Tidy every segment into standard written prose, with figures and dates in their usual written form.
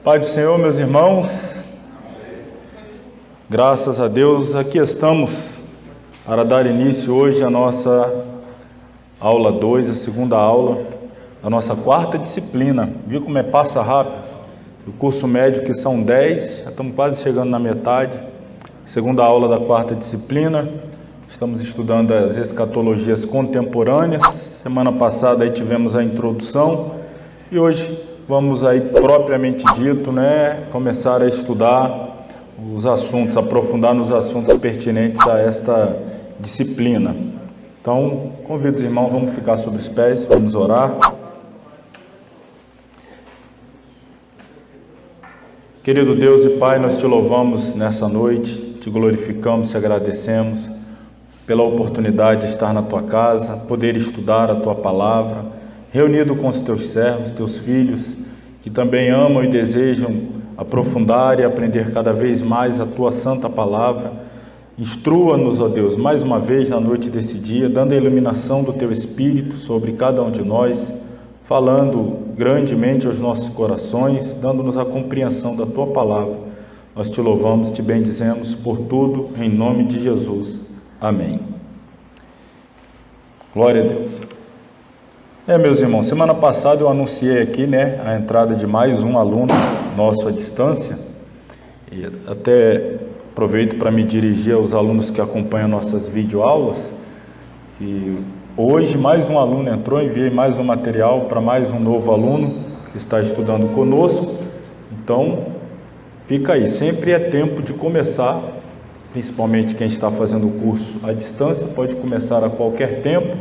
Pai do Senhor, meus irmãos, graças a Deus, aqui estamos para dar início hoje à nossa aula 2, a segunda aula, a nossa quarta disciplina. Viu como passa rápido? O curso médio, que são 10, já estamos quase chegando na metade. Segunda aula da quarta disciplina, estamos estudando as escatologias contemporâneas. Semana passada aí tivemos a introdução e hoje vamos aí, propriamente dito, começar a estudar os assuntos, aprofundar nos assuntos pertinentes a esta disciplina. Então, convido os irmãos, vamos ficar sobre os pés, vamos orar. Querido Deus e Pai, nós te louvamos nessa noite, te glorificamos, te agradecemos pela oportunidade de estar na tua casa, poder estudar a tua palavra, reunido com os teus servos, teus filhos, que também amam e desejam aprofundar e aprender cada vez mais a tua santa palavra. Instrua-nos, ó Deus, mais uma vez na noite desse dia, dando a iluminação do teu Espírito sobre cada um de nós, falando grandemente aos nossos corações, dando-nos a compreensão da tua palavra. Nós te louvamos, te bendizemos por tudo, em nome de Jesus. Amém. Glória a Deus. Meus irmãos, semana passada eu anunciei aqui, a entrada de mais um aluno nosso à distância, e até aproveito para me dirigir aos alunos que acompanham nossas videoaulas, que hoje mais um aluno entrou, enviei mais um material para mais um novo aluno que está estudando conosco. Então, fica aí, sempre é tempo de começar, principalmente quem está fazendo o curso à distância, pode começar a qualquer tempo.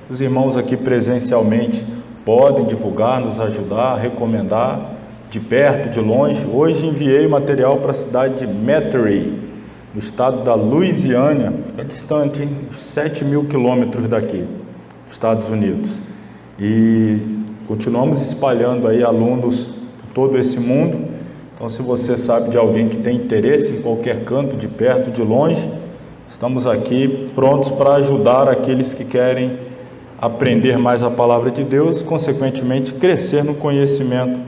Os irmãos aqui presencialmente podem divulgar, nos ajudar, recomendar, de perto, de longe. Hoje enviei material para a cidade de Metairie, no estado da Louisiana, fica distante, 7.000 quilômetros daqui, Estados Unidos. E continuamos espalhando aí alunos por todo esse mundo. Então, se você sabe de alguém que tem interesse em qualquer canto, de perto, de longe, estamos aqui prontos para ajudar aqueles que querem aprender mais a palavra de Deus, consequentemente crescer no conhecimento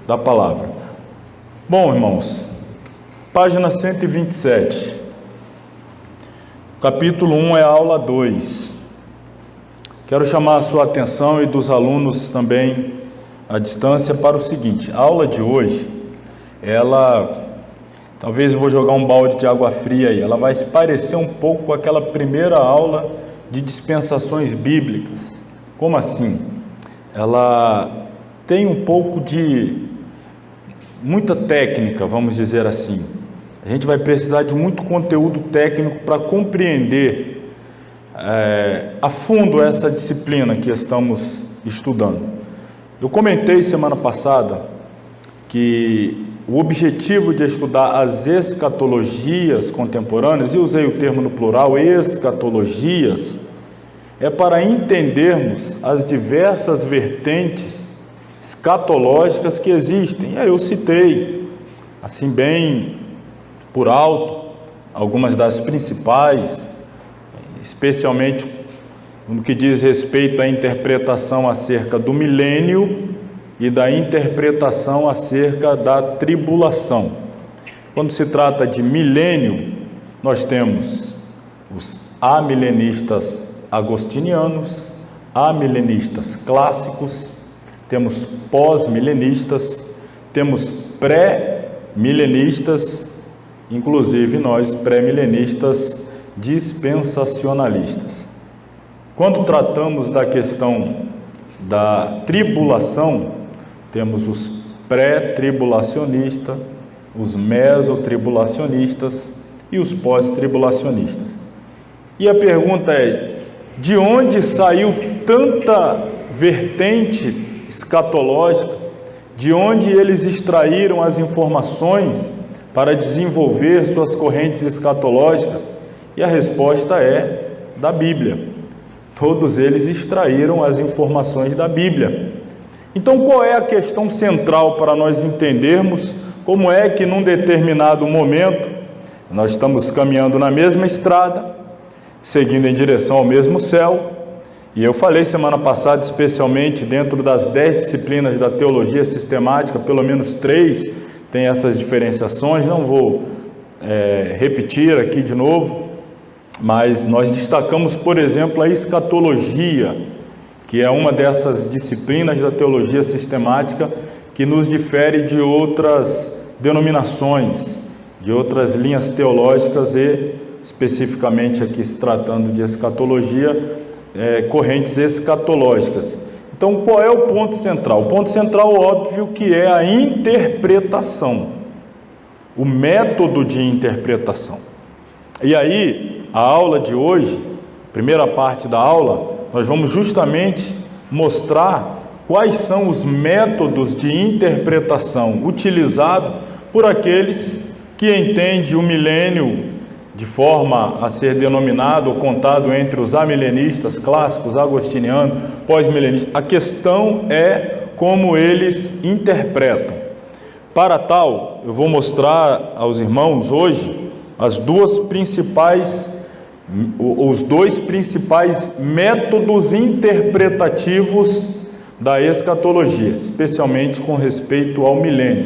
da palavra. Bom, irmãos, página 127, capítulo 1 é a aula 2. Quero chamar a sua atenção e dos alunos também à distância para o seguinte: a aula de hoje, talvez eu vou jogar um balde de água fria aí, ela vai se parecer um pouco com aquela primeira aula de dispensações bíblicas. Como assim? Ela tem um pouco de muita técnica, vamos dizer assim. A gente vai precisar de muito conteúdo técnico para compreender a fundo essa disciplina que estamos estudando. Eu comentei semana passada que o objetivo de estudar as escatologias contemporâneas, e usei o termo no plural, escatologias, é para entendermos as diversas vertentes escatológicas que existem. E aí eu citei, assim bem por alto, algumas das principais, especialmente no que diz respeito à interpretação acerca do milênio e da interpretação acerca da tribulação. Quando se trata de milênio, nós temos os amilenistas agostinianos, amilenistas clássicos, temos pós-milenistas, temos pré-milenistas, inclusive nós pré-milenistas dispensacionalistas. Quando tratamos da questão da tribulação, temos os pré-tribulacionistas, os mesotribulacionistas e os pós-tribulacionistas. E a pergunta é: de onde saiu tanta vertente escatológica? De onde eles extraíram as informações para desenvolver suas correntes escatológicas? E a resposta é da Bíblia. Todos eles extraíram as informações da Bíblia. Então, qual é a questão central para nós entendermos como é que num determinado momento nós estamos caminhando na mesma estrada, seguindo em direção ao mesmo céu, E eu falei semana passada, especialmente dentro das 10 disciplinas da teologia sistemática, pelo menos 3 tem essas diferenciações, não vou repetir aqui de novo, mas nós destacamos, por exemplo, a escatologia, que é uma dessas disciplinas da teologia sistemática que nos difere de outras denominações, de outras linhas teológicas e, especificamente aqui se tratando de escatologia, correntes escatológicas. Então, qual é o ponto central? O ponto central, óbvio, que é a interpretação, o método de interpretação. E aí, a aula de hoje, primeira parte da aula, nós vamos justamente mostrar quais são os métodos de interpretação utilizados por aqueles que entendem o milênio de forma a ser denominado ou contado entre os amilenistas clássicos, agostinianos, pós-milenistas. A questão é como eles interpretam. Para tal, eu vou mostrar aos irmãos hoje os dois principais métodos interpretativos da escatologia, especialmente com respeito ao milênio.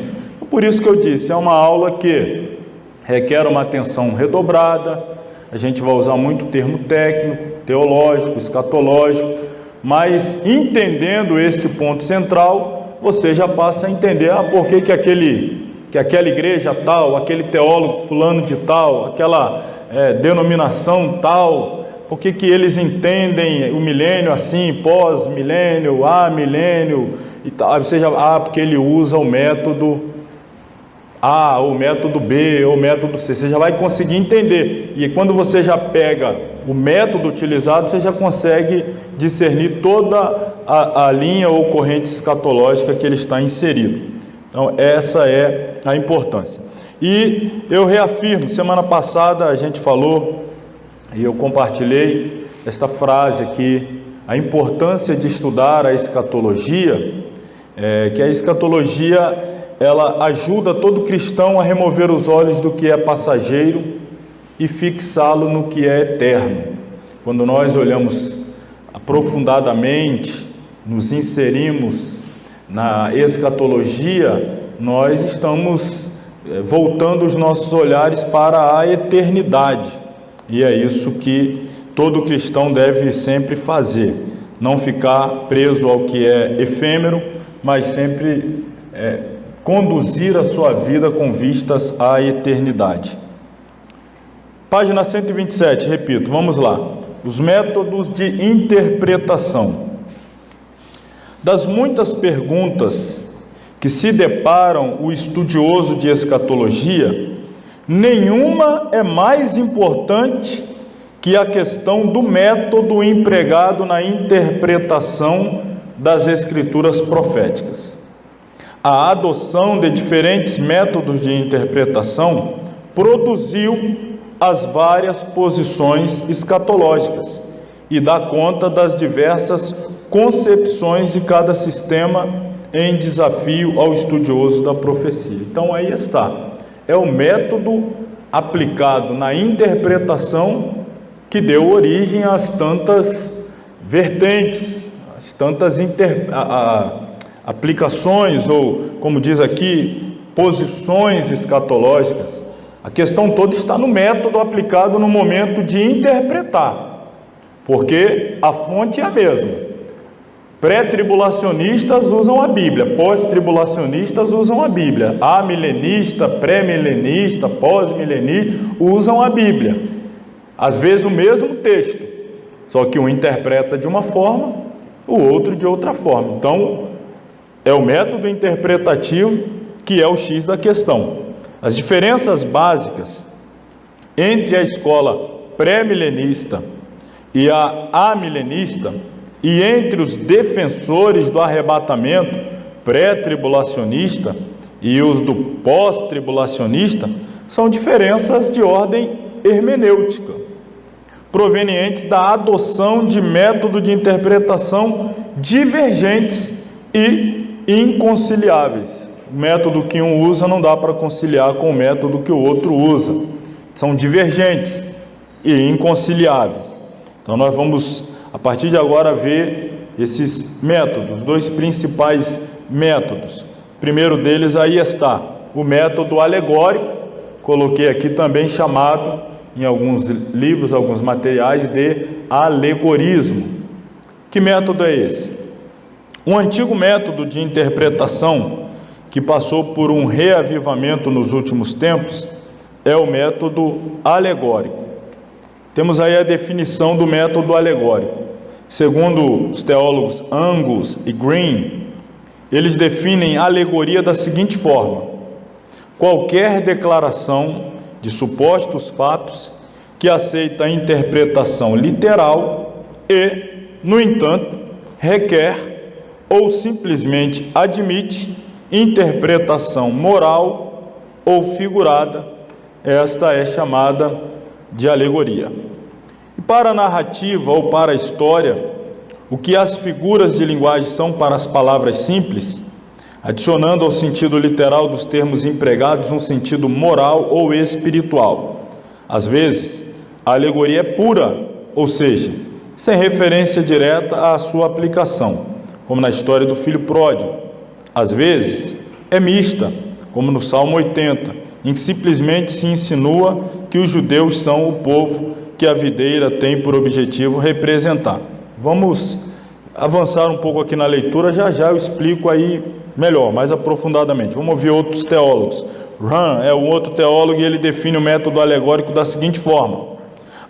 Por isso que eu disse, é uma aula que requer uma atenção redobrada, a gente vai usar muito termo técnico, teológico, escatológico, mas entendendo este ponto central, você já passa a entender por que aquela igreja tal, aquele teólogo fulano de tal, aquela denominação tal, por que eles entendem o milênio assim, pós-milênio, amilênio e tal. Você já, porque ele usa o método A, ou o método B, ou o método C, você já vai conseguir entender. E quando você já pega o método utilizado, você já consegue discernir toda a linha ou corrente escatológica que ele está inserido. Então, essa é a importância. E eu reafirmo, semana passada a gente falou, e eu compartilhei esta frase aqui, a importância de estudar a escatologia, que a escatologia ela ajuda todo cristão a remover os olhos do que é passageiro e fixá-lo no que é eterno. Quando nós olhamos aprofundadamente, nos inserimos na escatologia, nós estamos voltando os nossos olhares para a eternidade. E é isso que todo cristão deve sempre fazer, não ficar preso ao que é efêmero, mas sempre conduzir a sua vida com vistas à eternidade. Página 127, repito, vamos lá. Os métodos de interpretação. Das muitas perguntas que se deparam o estudioso de escatologia, nenhuma é mais importante que a questão do método empregado na interpretação das escrituras proféticas. A adoção de diferentes métodos de interpretação produziu as várias posições escatológicas e dá conta das diversas concepções de cada sistema em desafio ao estudioso da profecia. Então aí está, é o método aplicado na interpretação que deu origem às tantas vertentes, às tantas aplicações, ou, como diz aqui, posições escatológicas. A questão toda está no método aplicado no momento de interpretar, porque a fonte é a mesma. Pré-tribulacionistas usam a Bíblia, pós-tribulacionistas usam a Bíblia, amilenista, pré-milenista, pós-milenista usam a Bíblia. Às vezes o mesmo texto, só que um interpreta de uma forma, o outro de outra forma. Então, é o método interpretativo que é o X da questão. As diferenças básicas entre a escola pré-milenista e a amilenista, e entre os defensores do arrebatamento pré-tribulacionista e os do pós-tribulacionista, são diferenças de ordem hermenêutica, provenientes da adoção de método de interpretação divergentes e inconciliáveis. O método que um usa não dá para conciliar com o método que o outro usa. São divergentes e inconciliáveis. Então nós vamos a partir de agora, ver esses métodos, dois principais métodos. O primeiro deles aí está, o método alegórico, coloquei aqui também chamado, em alguns livros, alguns materiais, de alegorismo. Que método é esse? Um antigo método de interpretação que passou por um reavivamento nos últimos tempos é o método alegórico. Temos aí a definição do método alegórico. Segundo os teólogos Angus e Green, eles definem a alegoria da seguinte forma: qualquer declaração de supostos fatos que aceita a interpretação literal e, no entanto, requer ou simplesmente admite interpretação moral ou figurada. Esta é chamada de alegoria. E para a narrativa ou para a história, o que as figuras de linguagem são para as palavras simples, adicionando ao sentido literal dos termos empregados um sentido moral ou espiritual. Às vezes, a alegoria é pura, ou seja, sem referência direta à sua aplicação, como na história do filho pródigo. Às vezes, é mista, como no Salmo 80, em que simplesmente se insinua que os judeus são o povo que a videira tem por objetivo representar. Vamos avançar um pouco aqui na leitura, já eu explico aí melhor, mais aprofundadamente. Vamos ouvir outros teólogos. Ran é um outro teólogo e ele define o método alegórico da seguinte forma: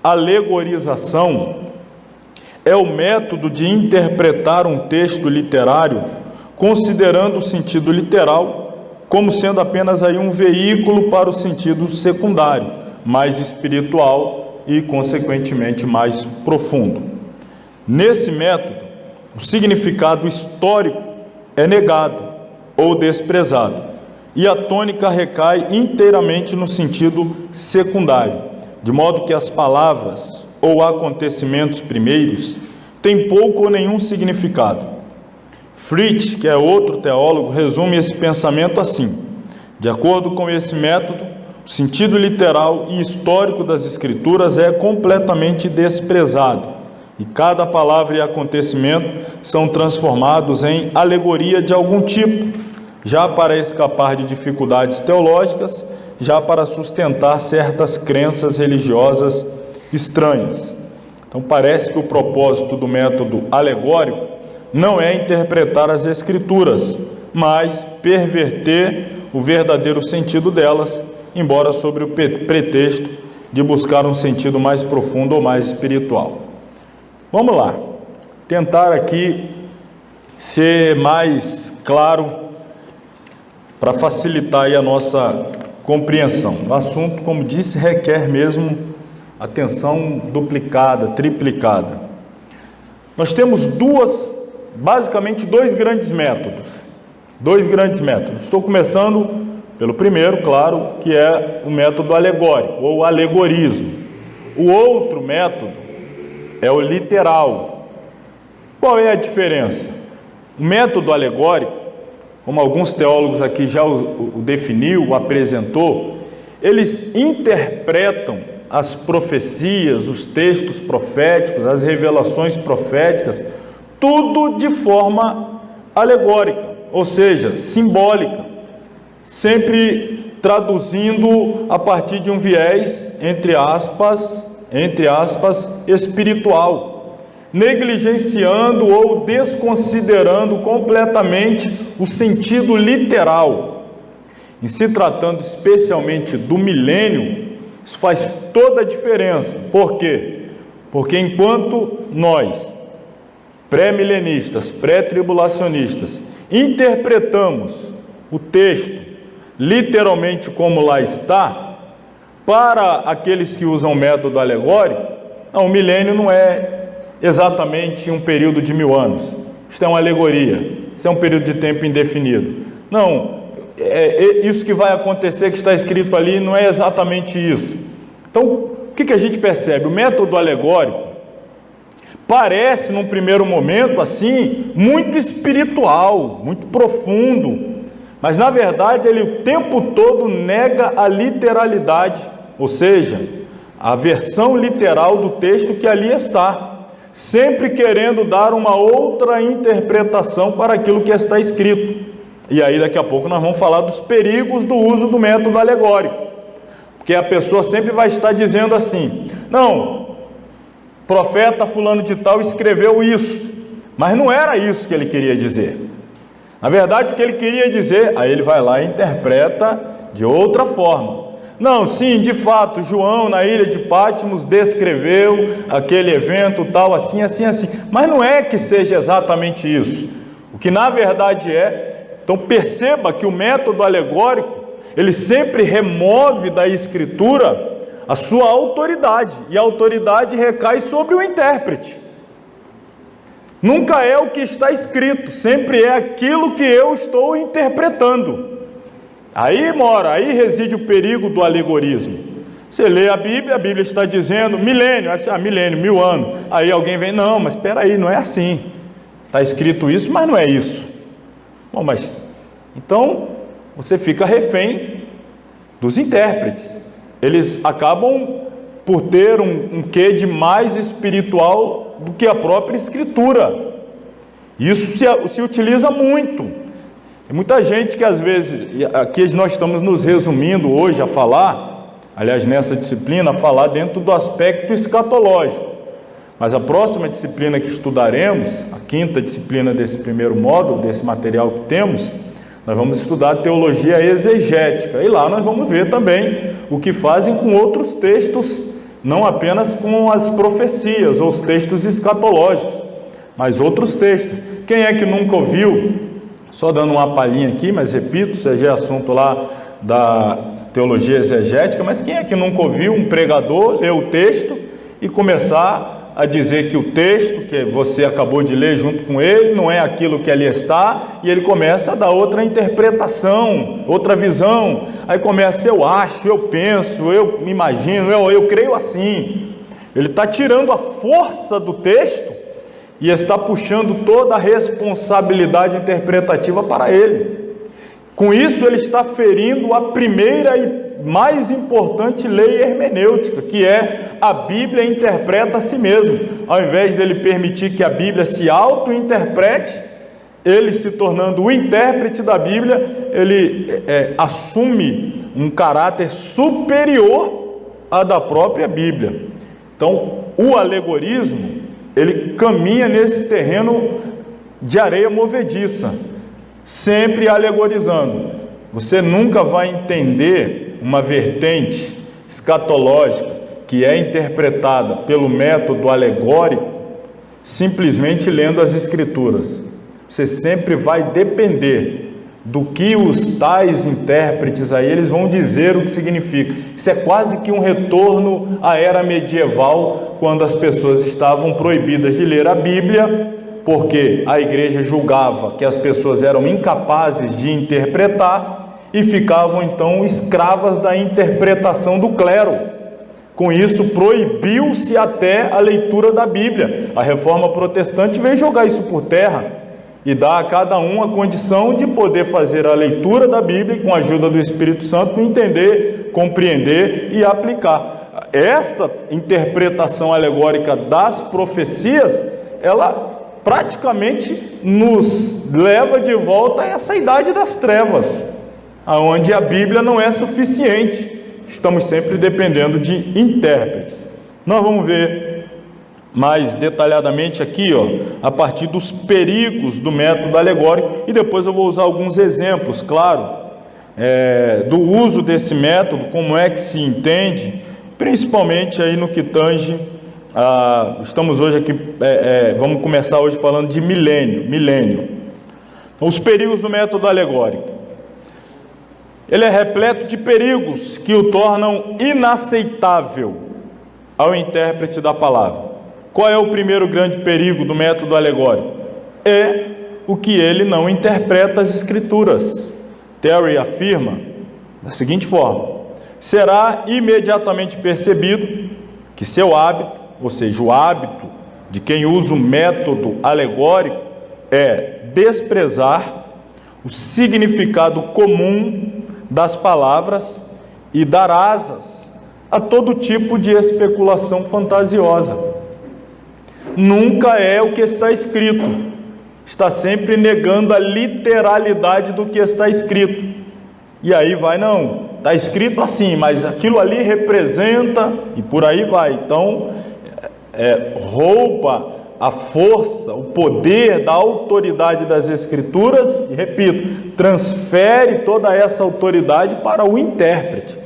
alegorização é o método de interpretar um texto literário considerando o sentido literal como sendo apenas aí um veículo para o sentido secundário, mais espiritual e, consequentemente, mais profundo. Nesse método, o significado histórico é negado ou desprezado, e a tônica recai inteiramente no sentido secundário, de modo que as palavras ou acontecimentos primeiros têm pouco ou nenhum significado. Fritz, que é outro teólogo, resume esse pensamento assim: de acordo com esse método, o sentido literal e histórico das Escrituras é completamente desprezado, e cada palavra e acontecimento são transformados em alegoria de algum tipo, já para escapar de dificuldades teológicas, já para sustentar certas crenças religiosas estranhas. Então parece que o propósito do método alegórico não é interpretar as Escrituras, mas perverter o verdadeiro sentido delas, embora sobre o pretexto de buscar um sentido mais profundo ou mais espiritual. Vamos lá, tentar aqui ser mais claro para facilitar aí a nossa compreensão. O assunto, como disse, requer mesmo atenção duplicada, triplicada. Nós temos basicamente dois grandes métodos. Estou começando pelo primeiro, claro, que é o método alegórico, ou alegorismo. O outro método é o literal. Qual é a diferença? O método alegórico, como alguns teólogos aqui já o definiu, o apresentou, eles interpretam as profecias, os textos proféticos, as revelações proféticas, tudo de forma alegórica, ou seja, simbólica, sempre traduzindo a partir de um viés, entre aspas, espiritual, negligenciando ou desconsiderando completamente o sentido literal. Em se tratando especialmente do milênio, isso faz toda a diferença. Por quê? Porque enquanto nós, pré-milenistas, pré-tribulacionistas, interpretamos o texto literalmente como lá está, para aqueles que usam o método alegórico, não, o milênio não é exatamente um período de 1000 anos. Isso é uma alegoria, isso é um período de tempo indefinido. Não, isso que vai acontecer, que está escrito ali, não é exatamente isso. Então, o que a gente percebe? O método alegórico parece, num primeiro momento, assim, muito espiritual, muito profundo, mas, na verdade, ele o tempo todo nega a literalidade, ou seja, a versão literal do texto que ali está, sempre querendo dar uma outra interpretação para aquilo que está escrito. E aí daqui a pouco nós vamos falar dos perigos do uso do método alegórico, porque a pessoa sempre vai estar dizendo assim: não, profeta fulano de tal escreveu isso, mas não era isso que ele queria dizer. Na verdade, o que ele queria dizer, aí ele vai lá e interpreta de outra forma. Não, sim, de fato, João na ilha de Patmos descreveu aquele evento tal, assim, assim, assim, mas não é que seja exatamente isso. O que na verdade é. Então perceba que o método alegórico, ele sempre remove da escritura a sua autoridade, e a autoridade recai sobre o intérprete. Nunca é o que está escrito, sempre é aquilo que eu estou interpretando. Aí reside o perigo do alegorismo. Você lê a Bíblia está dizendo milênio, milênio, 1000 anos. Aí alguém vem, não, mas espera aí, não é assim. Está escrito isso, mas não é isso. Bom, mas então você fica refém dos intérpretes. Eles acabam por ter um quê de mais espiritual do que a própria escritura. Isso se utiliza muito. Tem muita gente que às vezes, aqui nós estamos nos resumindo hoje a falar, aliás nessa disciplina, a falar dentro do aspecto escatológico. Mas a próxima disciplina que estudaremos, a 5ª disciplina desse primeiro módulo, desse material que temos, nós vamos estudar teologia exegética. E lá nós vamos ver também o que fazem com outros textos, não apenas com as profecias ou os textos escatológicos, mas outros textos. Quem é que nunca ouviu, só dando uma palhinha aqui, mas repito, isso já é assunto lá da teologia exegética, mas quem é que nunca ouviu um pregador ler o texto e começar a dizer que o texto que você acabou de ler junto com ele não é aquilo que ali está, e ele começa a dar outra interpretação, outra visão, aí começa, eu acho, eu penso, eu me imagino, eu creio assim. Ele está tirando a força do texto e está puxando toda a responsabilidade interpretativa para ele. Com isso ele está ferindo a primeira e mais importante lei hermenêutica, que é a Bíblia interpreta a si mesmo. Ao invés dele permitir que a Bíblia se auto-interprete, ele se tornando o intérprete da Bíblia, ele assume um caráter superior à da própria Bíblia. Então, o alegorismo, ele caminha nesse terreno de areia movediça, sempre alegorizando. Você nunca vai entender uma vertente escatológica que é interpretada pelo método alegórico simplesmente lendo as Escrituras. Você sempre vai depender do que os tais intérpretes aí eles vão dizer o que significa. Isso é quase que um retorno à era medieval, quando as pessoas estavam proibidas de ler a Bíblia, porque a igreja julgava que as pessoas eram incapazes de interpretar e ficavam então escravas da interpretação do clero. Com isso proibiu-se até a leitura da Bíblia. A Reforma Protestante veio jogar isso por terra e dar a cada um a condição de poder fazer a leitura da Bíblia e, com a ajuda do Espírito Santo, entender, compreender e aplicar. Esta interpretação alegórica das profecias, ela praticamente nos leva de volta a essa idade das trevas, onde a Bíblia não é suficiente, estamos sempre dependendo de intérpretes. Nós vamos ver mais detalhadamente aqui, a partir dos perigos do método alegórico, e depois eu vou usar alguns exemplos, claro, do uso desse método, como é que se entende, principalmente aí no que tange, estamos hoje aqui, vamos começar hoje falando de milênio. Os perigos do método alegórico. Ele é repleto de perigos que o tornam inaceitável ao intérprete da palavra. Qual é o primeiro grande perigo do método alegórico? É o que ele não interpreta as Escrituras. Terry afirma da seguinte forma: será imediatamente percebido que seu hábito, ou seja, o hábito de quem usa o método alegórico, é desprezar o significado comum das palavras e dar asas a todo tipo de especulação fantasiosa. nunca é o que está escrito, está sempre negando a literalidade do que está escrito. E aí vai, não, está escrito assim, mas aquilo ali representa, e por aí vai. Então, rouba a força, o poder da autoridade das Escrituras, e repito, transfere toda essa autoridade para o intérprete.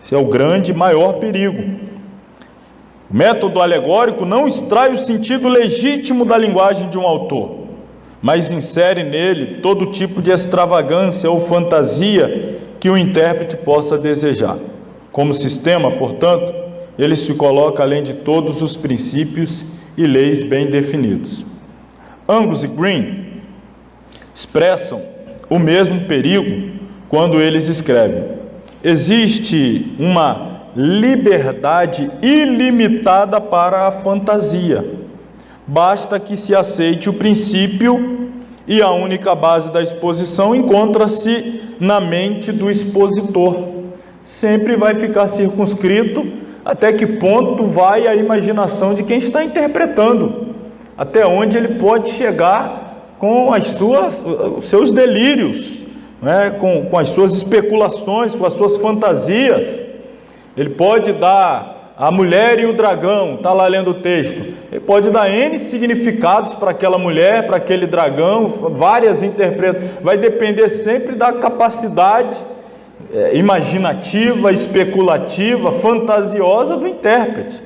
Esse é o grande, maior perigo. O método alegórico não extrai o sentido legítimo da linguagem de um autor, mas insere nele todo tipo de extravagância ou fantasia que o intérprete possa desejar. Como sistema, portanto, ele se coloca além de todos os princípios e leis bem definidos. Angus e Green expressam o mesmo perigo quando eles escrevem: existe uma liberdade ilimitada para a fantasia, basta que se aceite o princípio, e a única base da exposição encontra-se na mente do expositor. Sempre vai ficar circunscrito até que ponto vai a imaginação de quem está interpretando, até onde ele pode chegar com os seus delírios, né? com as suas especulações, com as suas fantasias. Ele pode dar a mulher e o dragão, está lá lendo o texto, ele pode dar N significados para aquela mulher, para aquele dragão, várias interpretações, vai depender sempre da capacidade imaginativa, especulativa, fantasiosa do intérprete,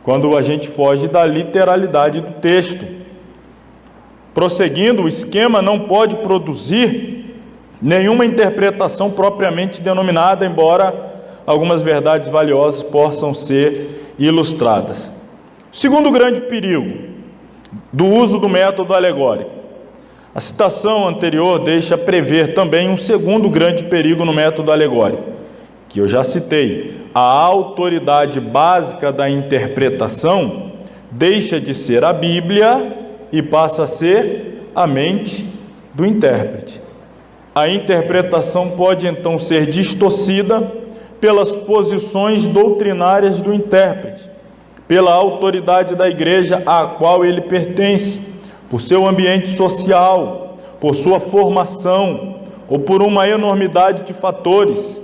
quando a gente foge da literalidade do texto. Prosseguindo, o esquema não pode produzir nenhuma interpretação propriamente denominada, embora algumas verdades valiosas possam ser ilustradas. O segundo grande perigo do uso do método alegórico: a citação anterior deixa prever também um segundo grande perigo no método alegórico, que eu já citei. A autoridade básica da interpretação deixa de ser a Bíblia e passa a ser a mente do intérprete. A interpretação pode então ser distorcida pelas posições doutrinárias do intérprete, pela autoridade da igreja à qual ele pertence, por seu ambiente social, por sua formação ou por uma enormidade de fatores.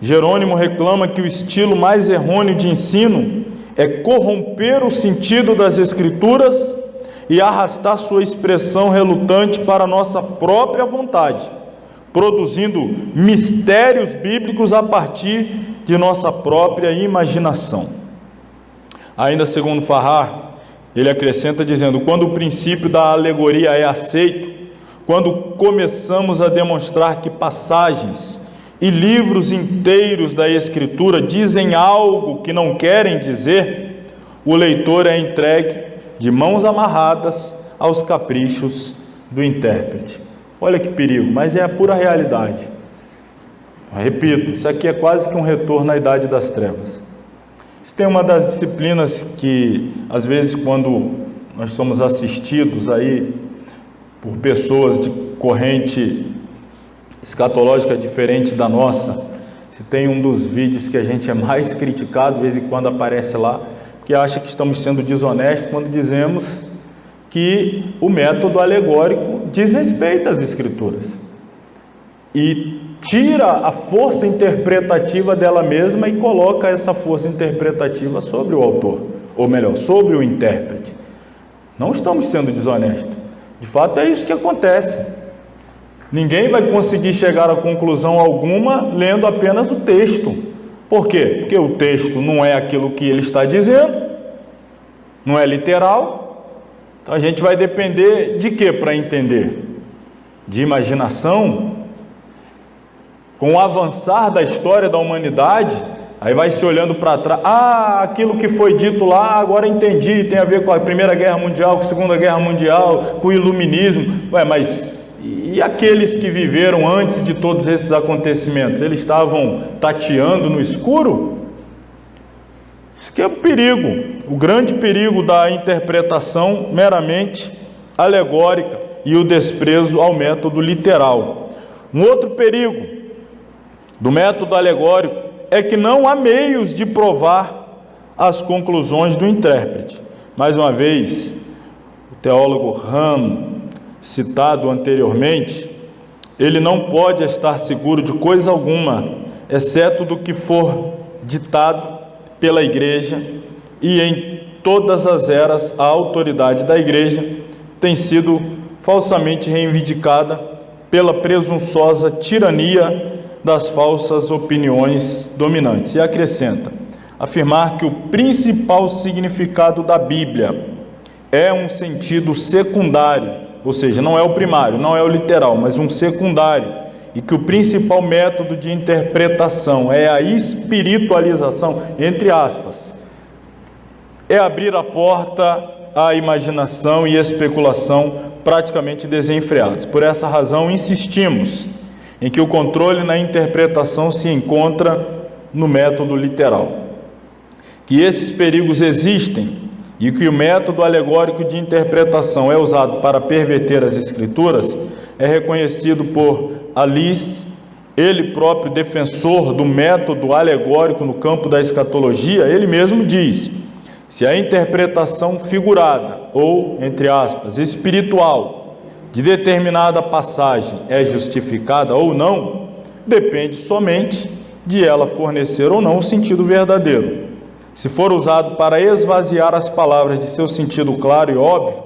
Jerônimo reclama que o estilo mais errôneo de ensino é corromper o sentido das Escrituras e arrastar sua expressão relutante para a nossa própria vontade, produzindo mistérios bíblicos a partir de nossa própria imaginação. Ainda segundo Farrar, ele acrescenta dizendo: quando o princípio da alegoria é aceito, quando começamos a demonstrar que passagens e livros inteiros da Escritura dizem algo que não querem dizer, o leitor é entregue de mãos amarradas aos caprichos do intérprete. Olha que perigo, mas é a pura realidade. Repito, isso aqui é quase que um retorno à idade das trevas. Isso tem uma das disciplinas que, às vezes, quando nós somos assistidos aí por pessoas de corrente escatológica diferente da nossa, se tem um dos vídeos que a gente é mais criticado, de vez em quando aparece lá, que acha que estamos sendo desonestos quando dizemos que o método alegórico diz respeito às Escrituras e tira a força interpretativa dela mesma e coloca essa força interpretativa sobre o autor, ou melhor, sobre o intérprete. Não estamos sendo desonestos. De fato, é isso que acontece. Ninguém vai conseguir chegar a conclusão alguma lendo apenas o texto. Por quê? Porque o texto não é aquilo que ele está dizendo, não é literal. Então a gente vai depender de quê para entender? De imaginação? Com o avançar da história da humanidade, aí vai se olhando para trás, aquilo que foi dito lá, agora entendi, tem a ver com a Primeira Guerra Mundial, com a Segunda Guerra Mundial, com o Iluminismo. Mas e aqueles que viveram antes de todos esses acontecimentos? Eles estavam tateando no escuro? Isso que é o perigo, o grande perigo da interpretação meramente alegórica e o desprezo ao método literal. Um outro perigo do método alegórico é que não há meios de provar as conclusões do intérprete. Mais uma vez, o teólogo Ram, citado anteriormente, ele não pode estar seguro de coisa alguma, exceto do que for ditado pela igreja, e em todas as eras a autoridade da igreja tem sido falsamente reivindicada pela presunçosa tirania das falsas opiniões dominantes. E acrescenta: afirmar que o principal significado da Bíblia é um sentido secundário, ou seja, não é o primário, não é o literal, mas um secundário, e que o principal método de interpretação é a espiritualização, entre aspas, é abrir a porta à imaginação e especulação praticamente desenfreadas. Por essa razão, insistimos em que o controle na interpretação se encontra no método literal, que esses perigos existem e que o método alegórico de interpretação é usado para perverter as Escrituras é reconhecido por Alice, ele próprio defensor do método alegórico no campo da escatologia. Ele mesmo diz: se a interpretação figurada ou, entre aspas, espiritual de determinada passagem é justificada ou não, depende somente de ela fornecer ou não o sentido verdadeiro. Se for usado para esvaziar as palavras de seu sentido claro e óbvio,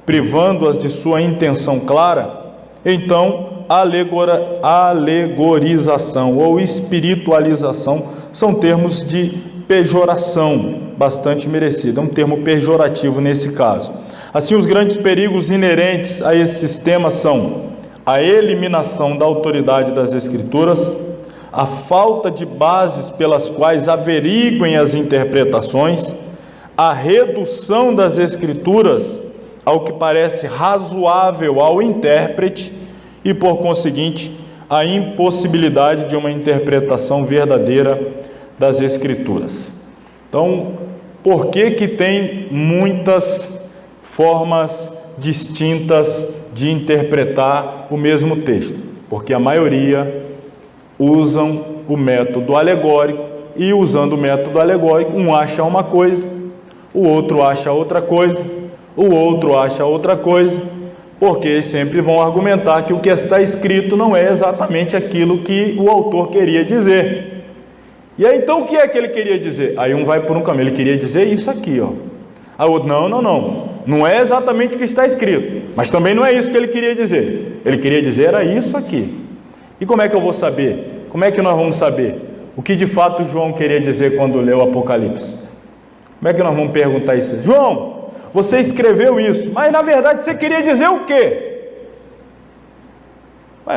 privando-as de sua intenção clara, então alegorização ou espiritualização são termos de pejoração bastante merecida, é um termo pejorativo nesse caso. Assim, os grandes perigos inerentes a esse sistema são a eliminação da autoridade das Escrituras, a falta de bases pelas quais averiguem as interpretações, a redução das Escrituras ao que parece razoável ao intérprete e, por conseguinte, a impossibilidade de uma interpretação verdadeira das Escrituras. Então, por que tem muitas formas distintas de interpretar o mesmo texto? Porque a maioria usam o método alegórico, e usando o método alegórico, um acha uma coisa, o outro acha outra coisa, o outro acha outra coisa, porque sempre vão argumentar que o que está escrito não é exatamente aquilo que o autor queria dizer. E aí, então, o que é que ele queria dizer? Aí um vai por um caminho: ele queria dizer isso aqui, ó. Aí o outro: não é exatamente o que está escrito, mas também não é isso que ele queria dizer. Ele queria dizer era isso aqui. E como é que eu vou saber? Como é que nós vamos saber o que de fato João queria dizer quando leu o Apocalipse? Como é que nós vamos perguntar isso? João, você escreveu isso, mas na verdade você queria dizer o quê?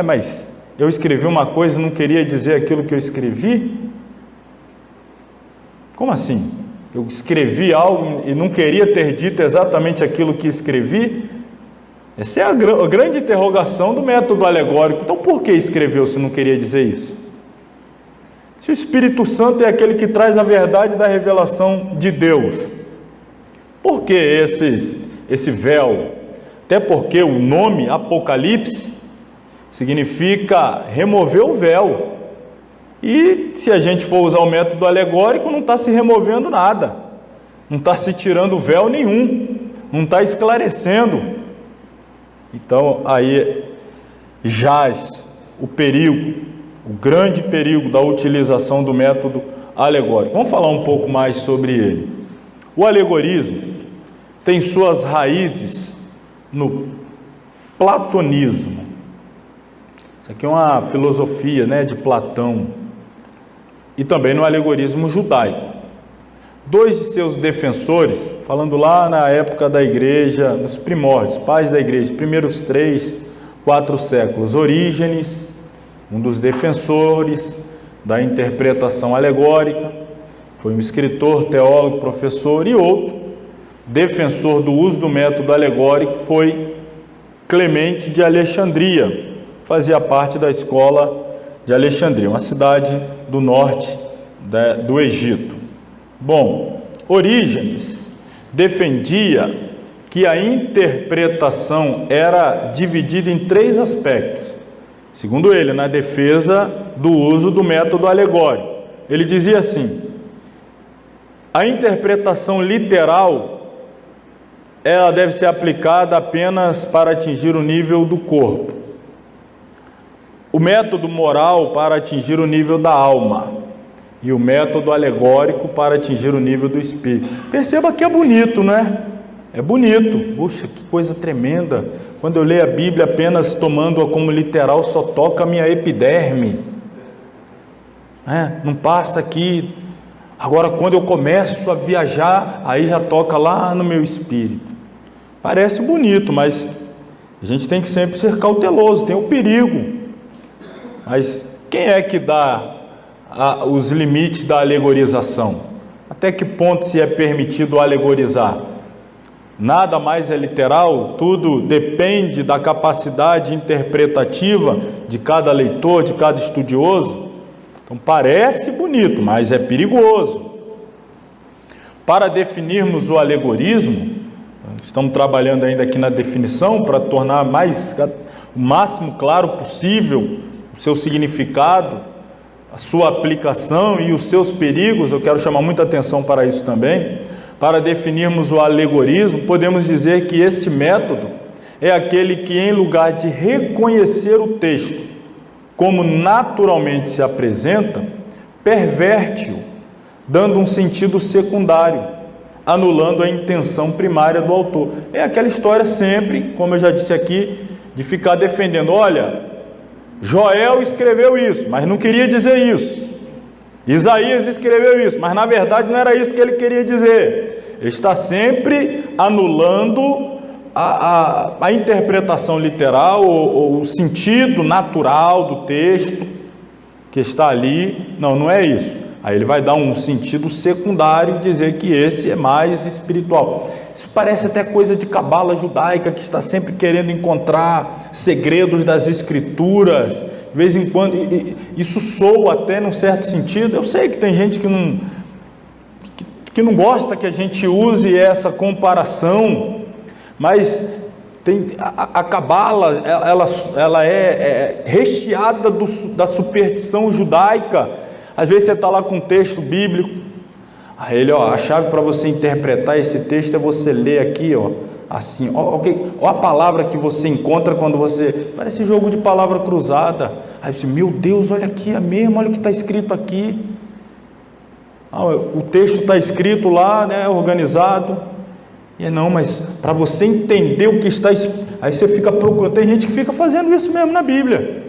Mas eu escrevi uma coisa e não queria dizer aquilo que eu escrevi? Como assim? Eu escrevi algo e não queria ter dito exatamente aquilo que escrevi? Essa é a grande interrogação do método alegórico. Então, por que escreveu se não queria dizer isso? Se o Espírito Santo é aquele que traz a verdade da revelação de Deus, por que esse véu? Até porque o nome Apocalipse significa remover o véu. E se a gente for usar o método alegórico, não está se removendo nada, não está se tirando véu nenhum, não está esclarecendo. Então, aí jaz o perigo, o grande perigo da utilização do método alegórico. Vamos falar um pouco mais sobre ele. O alegorismo tem suas raízes no platonismo. Isso aqui é uma filosofia, de Platão. E também no alegorismo judaico. Dois de seus defensores, falando lá na época da igreja, nos primórdios, pais da igreja, primeiros 3, 4 séculos, Orígenes, um dos defensores da interpretação alegórica, foi um escritor, teólogo, professor, e outro defensor do uso do método alegórico foi Clemente de Alexandria, fazia parte da escola de Alexandria, uma cidade do norte do Egito. Bom, Orígenes defendia que a interpretação era dividida em 3 aspectos. Segundo ele, na defesa do uso do método alegórico, ele dizia assim: a interpretação literal ela deve ser aplicada apenas para atingir o nível do corpo. O método moral para atingir o nível da alma. E o método alegórico para atingir o nível do espírito. Perceba que é bonito, né? É bonito. Puxa, que coisa tremenda. Quando eu leio a Bíblia apenas tomando-a como literal, só toca a minha epiderme. Não passa aqui. Agora, quando eu começo a viajar, aí já toca lá no meu espírito. Parece bonito, mas a gente tem que sempre ser cauteloso, tem o perigo. Mas quem é que dá os limites da alegorização? Até que ponto se é permitido alegorizar? Nada mais é literal, tudo depende da capacidade interpretativa de cada leitor, de cada estudioso. Então parece bonito, mas é perigoso. Para definirmos o alegorismo, estamos trabalhando ainda aqui na definição para tornar o máximo claro possível o seu significado, a sua aplicação e os seus perigos. Eu quero chamar muita atenção para isso também. Para definirmos o alegorismo, podemos dizer que este método é aquele que, em lugar de reconhecer o texto como naturalmente se apresenta, perverte-o, dando um sentido secundário, anulando a intenção primária do autor. É aquela história sempre, como eu já disse aqui, de ficar defendendo, olha, Joel escreveu isso, mas não queria dizer isso. Isaías escreveu isso, mas na verdade não era isso que ele queria dizer. Ele está sempre anulando a interpretação literal ou o sentido natural do texto que está ali. Não é isso. Aí ele vai dar um sentido secundário e dizer que esse é mais espiritual. Isso parece até coisa de cabala judaica, que está sempre querendo encontrar segredos das escrituras. De vez em quando, isso soa até num certo sentido. Eu sei que tem gente que não gosta que a gente use essa comparação, mas a cabala, ela é recheada da superstição judaica. Às vezes você está lá com um texto bíblico, aí ele, a chave para você interpretar esse texto é você ler aqui, assim, ó a palavra que você encontra quando você, parece jogo de palavra cruzada. Aí você, meu Deus, olha aqui, é mesmo, olha o que está escrito aqui. O texto está escrito lá, né, organizado. E não, mas para você entender o que está, aí você fica procurando. Tem gente que fica fazendo isso mesmo na Bíblia.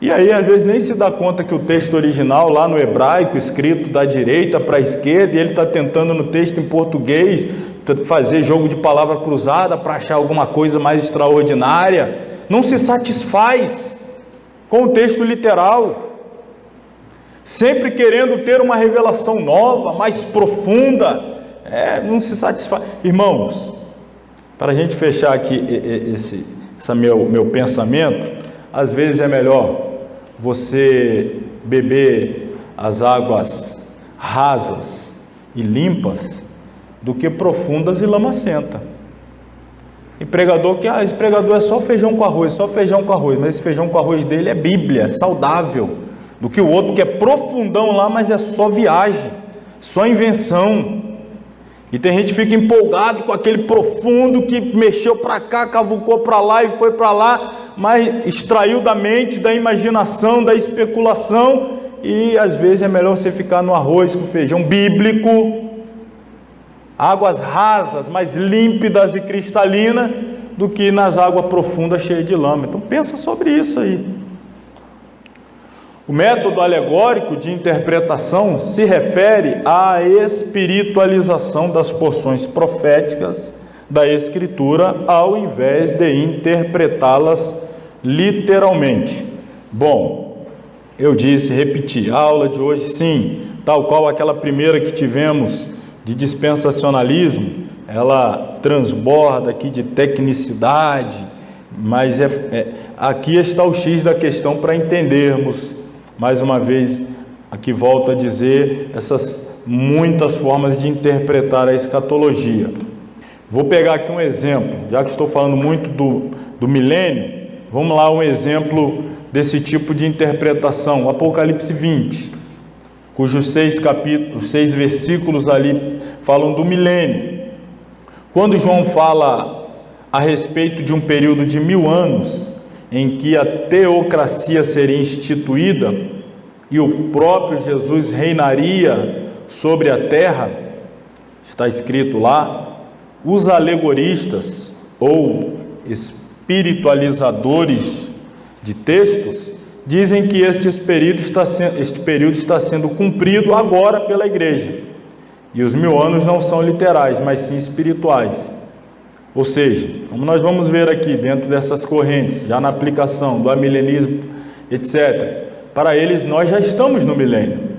E aí, às vezes, nem se dá conta que o texto original, lá no hebraico, escrito da direita para a esquerda, e ele está tentando no texto em português fazer jogo de palavra cruzada para achar alguma coisa mais extraordinária. Não se satisfaz com o texto literal, sempre querendo ter uma revelação nova, mais profunda. Não se satisfaz. Irmãos, para a gente fechar aqui esse meu pensamento, às vezes é melhor você beber as águas rasas e limpas do que profundas e lamacenta. E pregador que, esse pregador é só feijão com arroz, mas esse feijão com arroz dele é Bíblia, é saudável, do que o outro que é profundão lá, mas é só viagem, só invenção. E tem gente que fica empolgado com aquele profundo que mexeu para cá, cavucou para lá e foi para lá, mas extraiu da mente, da imaginação, da especulação. E às vezes é melhor você ficar no arroz com feijão bíblico, águas rasas, mais límpidas e cristalinas, do que nas águas profundas cheias de lama. Então pensa sobre isso aí. O método alegórico de interpretação se refere à espiritualização das porções proféticas da Escritura, ao invés de interpretá-las literalmente. Bom, eu repeti, a aula de hoje, sim, tal qual aquela primeira que tivemos de dispensacionalismo, ela transborda aqui de tecnicidade, mas aqui está o X da questão para entendermos. Mais uma vez, aqui volto a dizer, essas muitas formas de interpretar a escatologia. Vou pegar aqui um exemplo, já que estou falando muito do milênio, vamos lá, um exemplo desse tipo de interpretação, o Apocalipse 20, cujos 6 versículos ali falam do milênio. Quando João fala a respeito de um período de 1000 anos, em que a teocracia seria instituída e o próprio Jesus reinaria sobre a terra, está escrito lá, os alegoristas ou espiritualizadores de textos dizem que este período está sendo cumprido agora pela igreja, e os 1000 anos não são literais, mas sim espirituais. Ou seja, como nós vamos ver aqui dentro dessas correntes, já na aplicação do amilenismo, etc., para eles nós já estamos no milênio.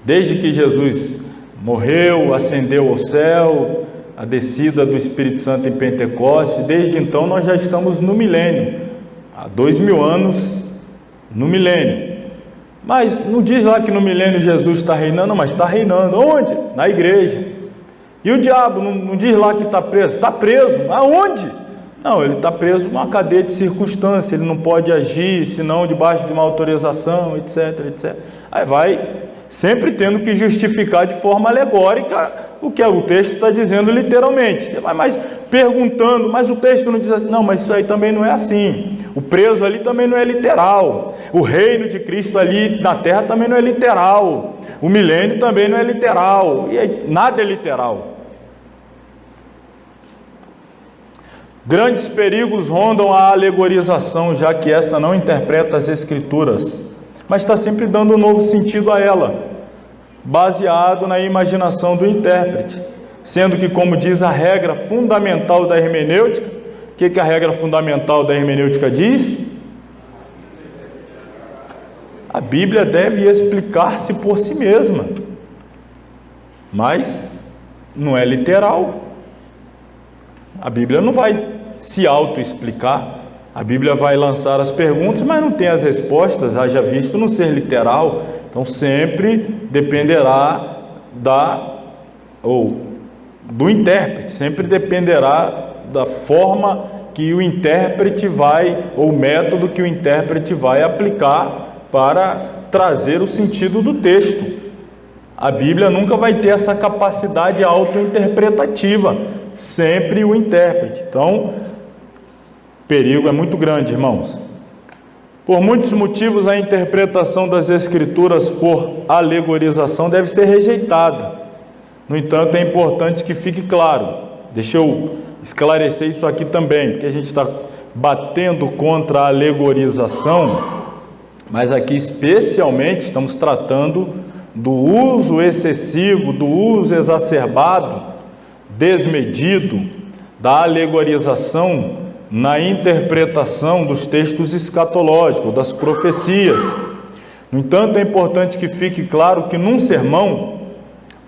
Desde que Jesus morreu, ascendeu ao céu, a descida do Espírito Santo em Pentecostes, desde então nós já estamos no milênio, há 2000 anos no milênio. Mas não diz lá que no milênio Jesus está reinando, mas está reinando. Onde? Na igreja. E o diabo não diz lá que está preso? Está preso. Aonde? Não, ele está preso numa cadeia de circunstância, ele não pode agir, senão debaixo de uma autorização, etc, etc. Aí vai sempre tendo que justificar de forma alegórica o que o texto está dizendo literalmente. Você vai mais perguntando, mas o texto não diz assim, não, mas isso aí também não é assim. O preso ali também não é literal. O reino de Cristo ali na terra também não é literal. O milênio também não é literal. E aí, nada é literal. Grandes perigos rondam a alegorização, já que esta não interpreta as Escrituras, mas está sempre dando um novo sentido a ela, baseado na imaginação do intérprete, sendo que, como diz a regra fundamental da hermenêutica, o que a regra fundamental da hermenêutica diz? A Bíblia deve explicar-se por si mesma, mas não é literal. A Bíblia não vai se auto-explicar, a Bíblia vai lançar as perguntas, mas não tem as respostas, haja visto não ser literal. Então sempre dependerá do intérprete, sempre dependerá da forma que o intérprete vai, ou o método que o intérprete vai aplicar para trazer o sentido do texto. A Bíblia nunca vai ter essa capacidade auto-interpretativa, sempre o intérprete. Então, o perigo é muito grande, irmãos. Por muitos motivos, a interpretação das Escrituras por alegorização deve ser rejeitada. No entanto, é importante que fique claro, deixa eu esclarecer isso aqui também, porque a gente está batendo contra a alegorização, mas aqui especialmente estamos tratando do uso excessivo, do uso exacerbado, desmedido, da alegorização na interpretação dos textos escatológicos, das profecias. No entanto, é importante que fique claro que num sermão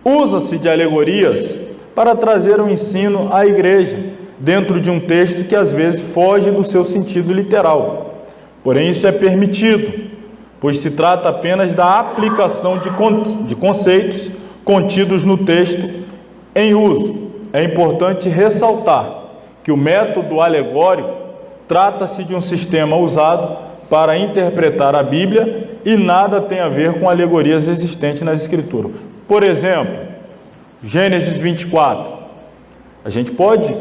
usa-se de alegorias para trazer um ensino à igreja, dentro de um texto que às vezes foge do seu sentido literal. Porém, isso é permitido, pois se trata apenas da aplicação de conceitos contidos no texto em uso. É importante ressaltar que o método alegórico trata-se de um sistema usado para interpretar a Bíblia e nada tem a ver com alegorias existentes nas Escrituras. Por exemplo, Gênesis 24. A gente pode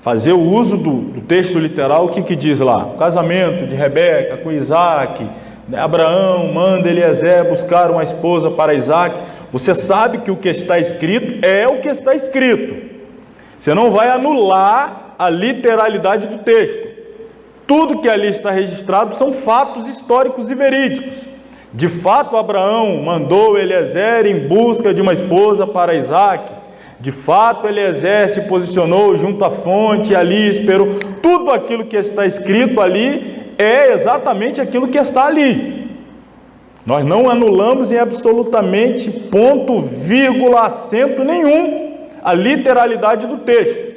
fazer o uso do texto literal. O que diz lá? O casamento de Rebeca com Isaac, Abraão manda Eliezer buscar uma esposa para Isaac. Você sabe que o que está escrito é o que está escrito. Você não vai anular a literalidade do texto. Tudo que ali está registrado são fatos históricos e verídicos. De fato, Abraão mandou Eliezer em busca de uma esposa para Isaac. De fato, Eliezer se posicionou junto à fonte, ali esperou. Tudo aquilo que está escrito ali é exatamente aquilo que está ali. Nós não anulamos em absolutamente ponto, vírgula, acento nenhum a literalidade do texto.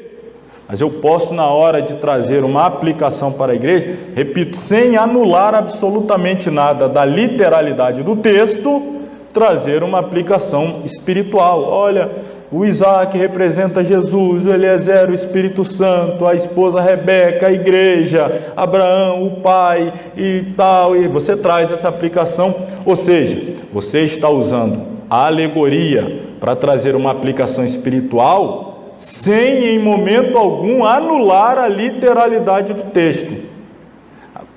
Mas eu posso, na hora de trazer uma aplicação para a igreja, repito, sem anular absolutamente nada da literalidade do texto, trazer uma aplicação espiritual. Olha, o Isaac representa Jesus, o Eliezer, o Espírito Santo, a esposa Rebeca, a igreja, Abraão, o pai e tal, e você traz essa aplicação, ou seja, você está usando a alegoria para trazer uma aplicação espiritual, sem em momento algum anular a literalidade do texto.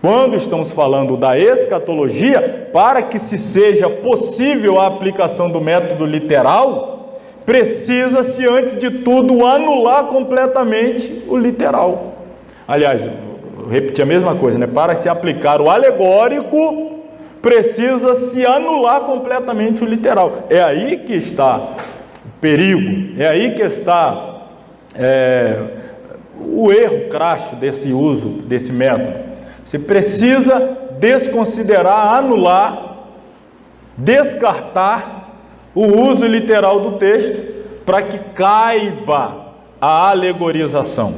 Quando estamos falando da escatologia, para que se seja possível a aplicação do método literal, precisa-se, antes de tudo, anular completamente o literal. Aliás, eu repeti a mesma coisa, né? Para se aplicar o alegórico, precisa-se anular completamente o literal. É aí que está o perigo, é aí que está o erro crasso desse uso, desse método. Você precisa desconsiderar, anular, descartar o uso literal do texto para que caiba a alegorização.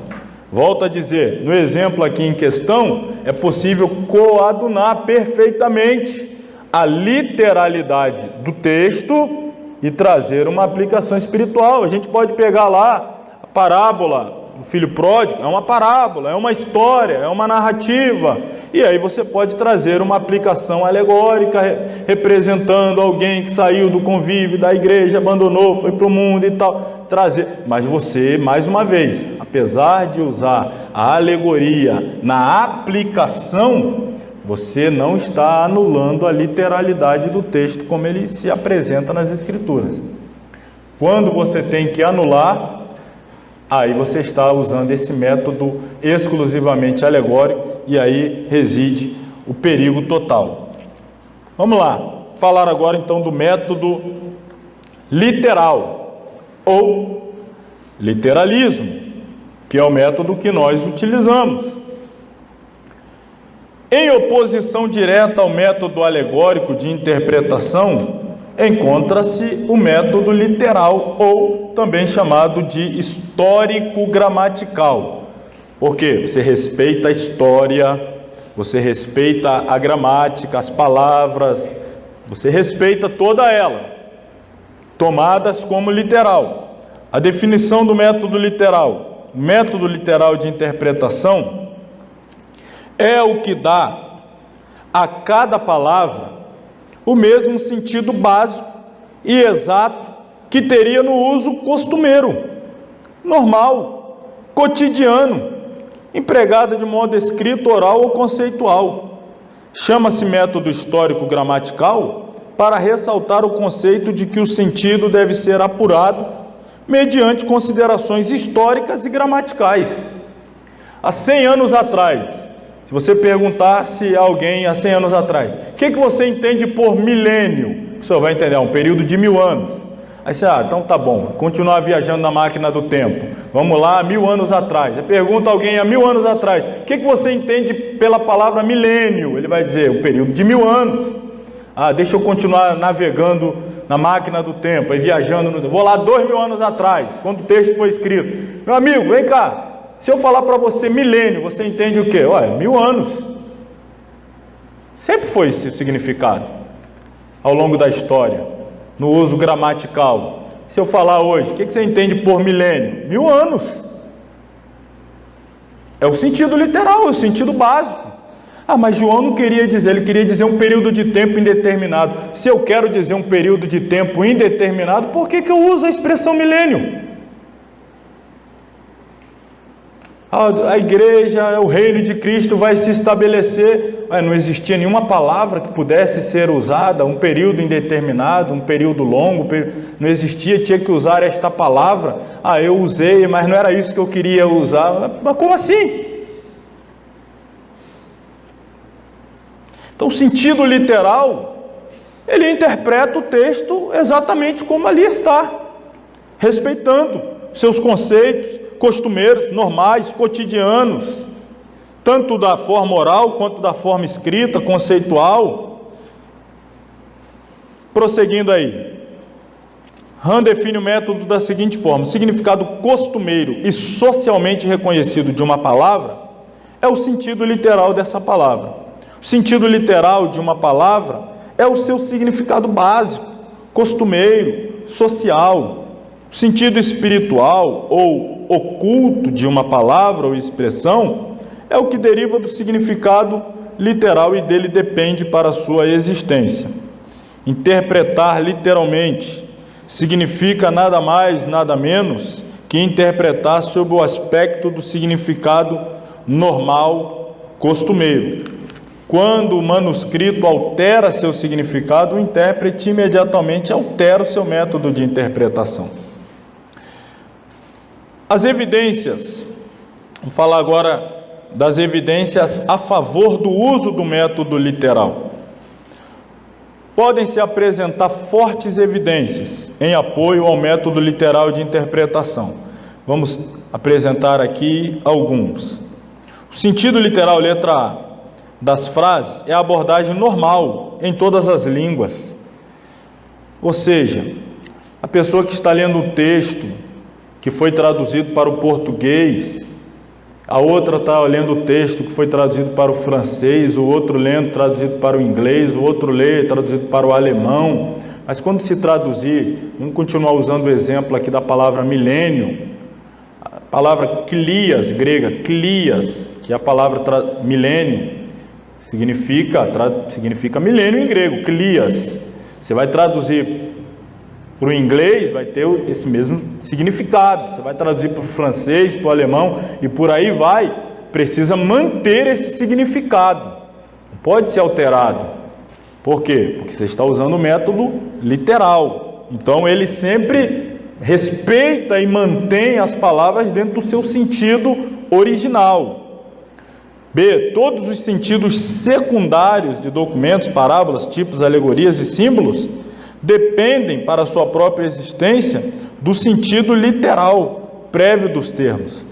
Volto a dizer, no exemplo aqui em questão, é possível coadunar perfeitamente a literalidade do texto e trazer uma aplicação espiritual. A gente pode pegar lá a parábola do filho pródigo, é uma parábola, é uma história, é uma narrativa, e aí você pode trazer uma aplicação alegórica, representando alguém que saiu do convívio da igreja, abandonou, foi para o mundo e tal, trazer. Mas você, mais uma vez, apesar de usar a alegoria na aplicação, você não está anulando a literalidade do texto como ele se apresenta nas Escrituras. Quando você tem que anular, aí você está usando esse método exclusivamente alegórico e aí reside o perigo total. Vamos lá, falar agora então do método literal ou literalismo, que é o método que nós utilizamos. Em oposição direta ao método alegórico de interpretação, encontra-se o método literal, ou também chamado de histórico-gramatical. Porque você respeita a história, você respeita a gramática, as palavras, você respeita toda ela, tomadas como literal. A definição do método literal. O método literal de interpretação é o que dá a cada palavra o mesmo sentido básico e exato que teria no uso costumeiro, normal, cotidiano, empregada de modo escrito, oral ou conceitual. Chama-se método histórico-gramatical para ressaltar o conceito de que o sentido deve ser apurado mediante considerações históricas e gramaticais. Há 100 anos atrás, se você perguntasse a alguém há 100 anos atrás, o que você entende por milênio? O senhor vai entender, um período de 1000 anos. Aí você, então tá bom, continuar viajando na máquina do tempo. Vamos lá, 1000 anos atrás. Eu pergunto a alguém há 1000 anos atrás, o que você entende pela palavra milênio? Ele vai dizer, um período de 1000 anos. Deixa eu continuar navegando na máquina do tempo, aí viajando, vou lá 2000 anos atrás, quando o texto foi escrito. Meu amigo, vem cá. Se eu falar para você milênio, você entende o quê? 1000 anos. Sempre foi esse significado, ao longo da história, no uso gramatical. Se eu falar hoje, o que você entende por milênio? 1000 anos. É o sentido literal, é o sentido básico. Mas João não queria dizer, ele queria dizer um período de tempo indeterminado. Se eu quero dizer um período de tempo indeterminado, por que eu uso a expressão milênio? A igreja, o reino de Cristo vai se estabelecer. Não existia nenhuma palavra que pudesse ser usada, um período indeterminado, um período longo, não existia, tinha que usar esta palavra. Eu usei, mas não era isso que eu queria usar. Mas como assim? Então, o sentido literal, ele interpreta o texto exatamente como ali está, respeitando seus conceitos costumeiros, normais, cotidianos, tanto da forma oral quanto da forma escrita, conceitual. Prosseguindo aí, Hahn define o método da seguinte forma: o significado costumeiro e socialmente reconhecido de uma palavra é o sentido literal dessa palavra. O sentido literal de uma palavra é o seu significado básico, costumeiro, social. O sentido espiritual ou oculto de uma palavra ou expressão é o que deriva do significado literal e dele depende para a sua existência. Interpretar literalmente significa nada mais, nada menos que interpretar sob o aspecto do significado normal, costumeiro. Quando o manuscrito altera seu significado, o intérprete imediatamente altera o seu método de interpretação. As evidências, vamos falar agora das evidências a favor do uso do método literal. Podem-se apresentar fortes evidências em apoio ao método literal de interpretação. Vamos apresentar aqui alguns. O sentido literal, letra A, das frases é a abordagem normal em todas as línguas. Ou seja, a pessoa que está lendo o texto que foi traduzido para o português, a outra está lendo o texto que foi traduzido para o francês, o outro lendo traduzido para o inglês, o outro lê traduzido para o alemão. Mas quando se traduzir, vamos continuar usando o exemplo aqui da palavra milênio, a palavra klias, grega, klias, que é a palavra milênio, significa milênio em grego, klias. Você vai traduzir para o inglês, vai ter esse mesmo significado. Você vai traduzir para o francês, para o alemão e por aí vai. Precisa manter esse significado. Não pode ser alterado. Por quê? Porque você está usando o método literal. Então ele sempre respeita e mantém as palavras dentro do seu sentido original. B. Todos os sentidos secundários de documentos, parábolas, tipos, alegorias e símbolos dependem para sua própria existência do sentido literal prévio dos termos.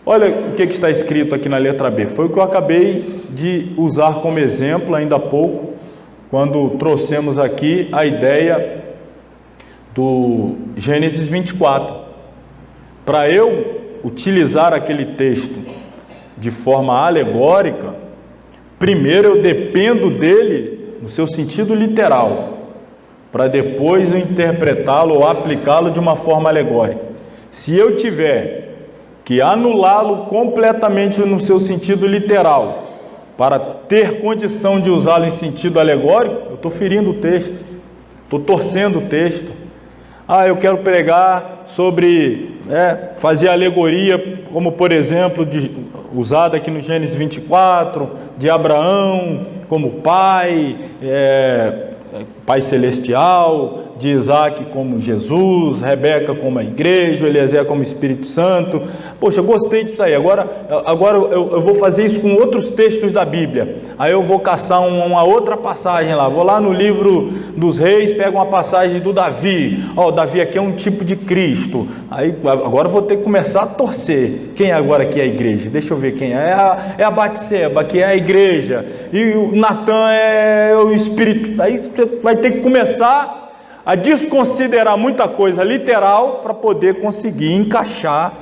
Olha o que está escrito aqui na letra B. Foi o que eu acabei de usar como exemplo ainda há pouco, quando trouxemos aqui a ideia do Gênesis 24. Para eu utilizar aquele texto de forma alegórica, primeiro eu dependo dele no seu sentido literal, para depois eu interpretá-lo ou aplicá-lo de uma forma alegórica. Se eu tiver que anulá-lo completamente no seu sentido literal, para ter condição de usá-lo em sentido alegórico, eu estou ferindo o texto, estou torcendo o texto. Eu quero pregar sobre, fazer alegoria, como por exemplo, usada aqui no Gênesis 24, de Abraão como pai, Pai Celestial, de Isaac como Jesus, Rebeca como a igreja, Eliezer como Espírito Santo. Poxa, gostei disso aí. Agora eu vou fazer isso com outros textos da Bíblia. Aí eu vou caçar uma outra passagem lá. Vou lá no livro dos Reis, pego uma passagem do Davi. Davi aqui é um tipo de Cristo. Aí agora eu vou ter que começar a torcer. Quem agora aqui é a igreja? Deixa eu ver quem é. É a Batseba, que é a igreja. E o Natan é o Espírito. Aí você vai ter que começar a desconsiderar muita coisa literal para poder conseguir encaixar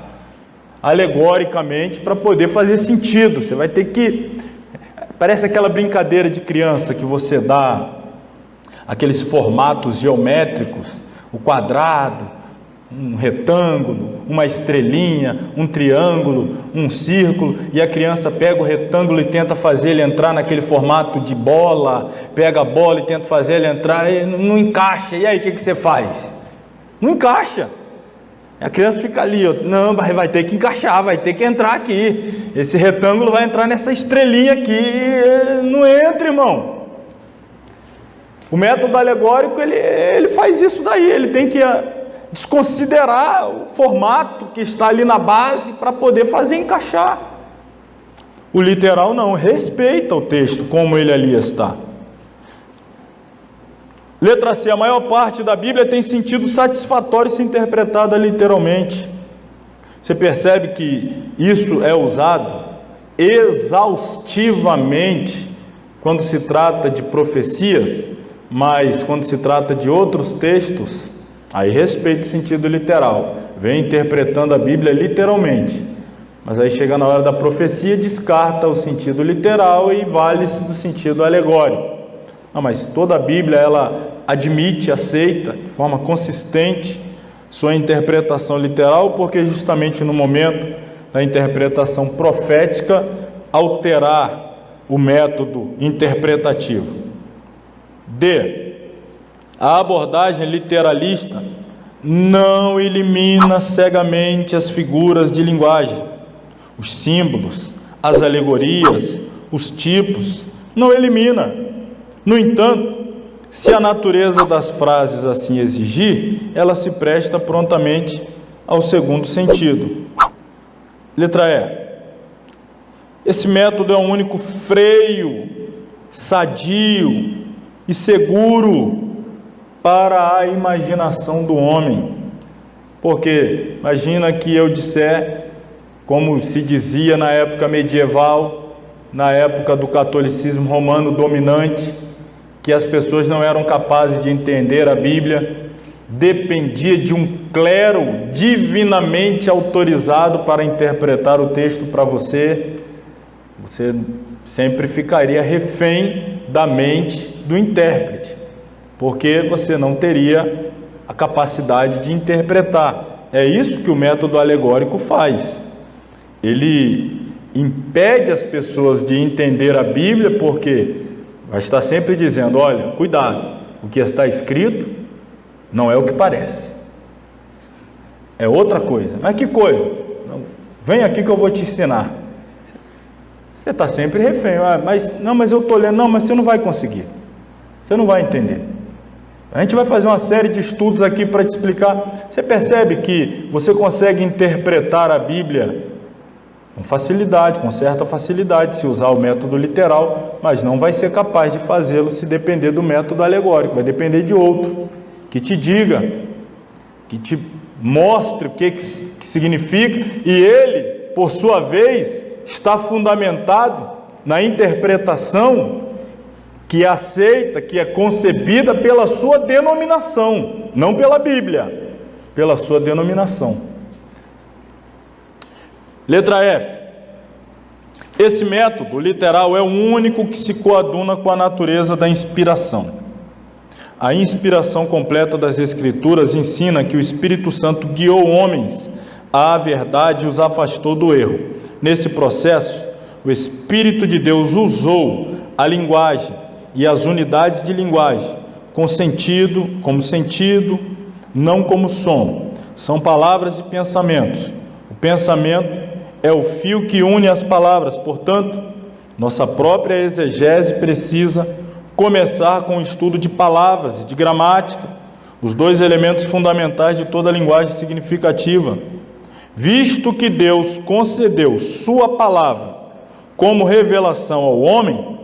alegoricamente, para poder fazer sentido. Você vai ter que... Parece aquela brincadeira de criança que você dá aqueles formatos geométricos, o quadrado, um retângulo, uma estrelinha, um triângulo, um círculo, e a criança pega o retângulo e tenta fazer ele entrar naquele formato de bola, pega a bola e tenta fazer ele entrar, e não encaixa. E aí, o que você faz? Não encaixa. A criança fica ali, não, vai ter que encaixar, vai ter que entrar aqui. Esse retângulo vai entrar nessa estrelinha aqui, não entra, irmão. O método alegórico, ele faz isso daí, ele tem que desconsiderar o formato que está ali na base para poder fazer encaixar. O literal não, respeita o texto como ele ali está. Letra C, a maior parte da Bíblia tem sentido satisfatório se interpretada literalmente. Você percebe que isso é usado exaustivamente quando se trata de profecias, mas quando se trata de outros textos, aí respeita o sentido literal, vem interpretando a Bíblia literalmente, mas aí chega na hora da profecia, descarta o sentido literal e vale-se do sentido alegórico. Mas toda a Bíblia, ela admite, aceita de forma consistente sua interpretação literal, porque justamente no momento da interpretação profética, alterar o método interpretativo. D. A abordagem literalista não elimina cegamente as figuras de linguagem, os símbolos, as alegorias, os tipos, não elimina. No entanto, se a natureza das frases assim exigir, ela se presta prontamente ao segundo sentido. Letra E. Esse método é o único freio sadio e seguro para a imaginação do homem. Porque imagina que eu disser, como se dizia na época medieval, na época do catolicismo romano dominante, que as pessoas não eram capazes de entender a Bíblia, dependia de um clero divinamente autorizado para interpretar o texto para você. Você sempre ficaria refém da mente do intérprete, porque você não teria a capacidade de interpretar. É isso que o método alegórico faz. Ele impede as pessoas de entender a Bíblia, porque vai estar sempre dizendo: olha, cuidado, o que está escrito não é o que parece, é outra coisa. Mas que coisa? Vem aqui que eu vou te ensinar. Você está sempre refém. Mas eu estou lendo. Não, mas você não vai conseguir. Você não vai entender. A gente vai fazer uma série de estudos aqui para te explicar. Você percebe que você consegue interpretar a Bíblia com facilidade, com certa facilidade, se usar o método literal, mas não vai ser capaz de fazê-lo se depender do método alegórico. Vai depender de outro, que te diga, que te mostre o que significa, e ele, por sua vez, está fundamentado na interpretação que é aceita, que é concebida pela sua denominação, não pela Bíblia, pela sua denominação. Letra F. Esse método literal é o único que se coaduna com a natureza da inspiração. A inspiração completa das Escrituras ensina que o Espírito Santo guiou homens à verdade e os afastou do erro. Nesse processo, o Espírito de Deus usou a linguagem e as unidades de linguagem como sentido, não como som. São palavras e pensamentos. O pensamento é o fio que une as palavras, portanto, nossa própria exegese precisa começar com o estudo de palavras e de gramática, os dois elementos fundamentais de toda linguagem significativa. Visto que Deus concedeu sua palavra como revelação ao homem,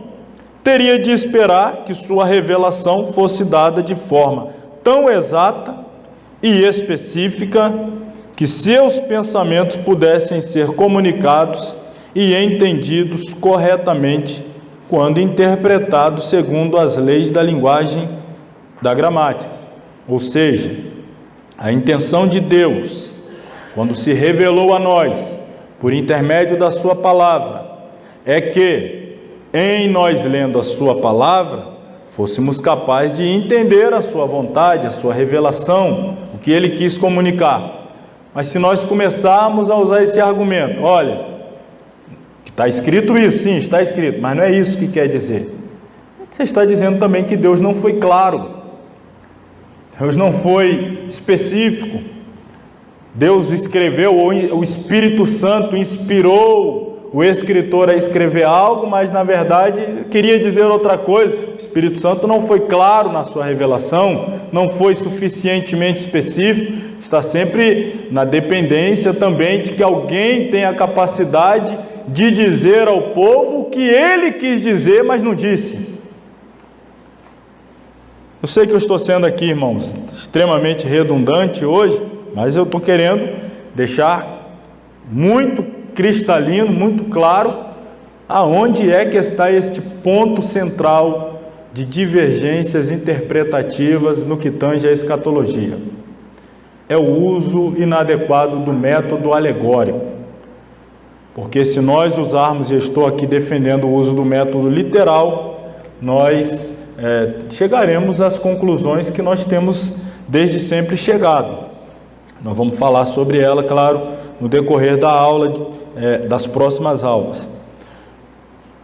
teria de esperar que sua revelação fosse dada de forma tão exata e específica que seus pensamentos pudessem ser comunicados e entendidos corretamente quando interpretados segundo as leis da linguagem da gramática. Ou seja, a intenção de Deus, quando se revelou a nós, por intermédio da sua palavra, é que, em nós lendo a sua palavra, fôssemos capazes de entender a sua vontade, a sua revelação, o que ele quis comunicar. Mas se nós começarmos a usar esse argumento, olha, está escrito isso, sim, está escrito, mas não é isso que quer dizer. Você está dizendo também que Deus não foi claro, Deus não foi específico. Deus escreveu, ou o Espírito Santo inspirou o escritor a escrever algo, mas na verdade queria dizer outra coisa. O Espírito Santo não foi claro na sua revelação, não foi suficientemente específico, está sempre na dependência também de que alguém tenha a capacidade de dizer ao povo o que ele quis dizer, mas não disse. Eu sei que eu estou sendo aqui, irmãos, extremamente redundante hoje, mas eu estou querendo deixar muito cristalino, muito claro, aonde é que está este ponto central de divergências interpretativas no que tange à escatologia. É o uso inadequado do método alegórico. Porque se nós usarmos, e eu estou aqui defendendo o uso do método literal, nós chegaremos às conclusões que nós temos desde sempre chegado. Nós vamos falar sobre ela, claro, no decorrer da aula, das próximas aulas.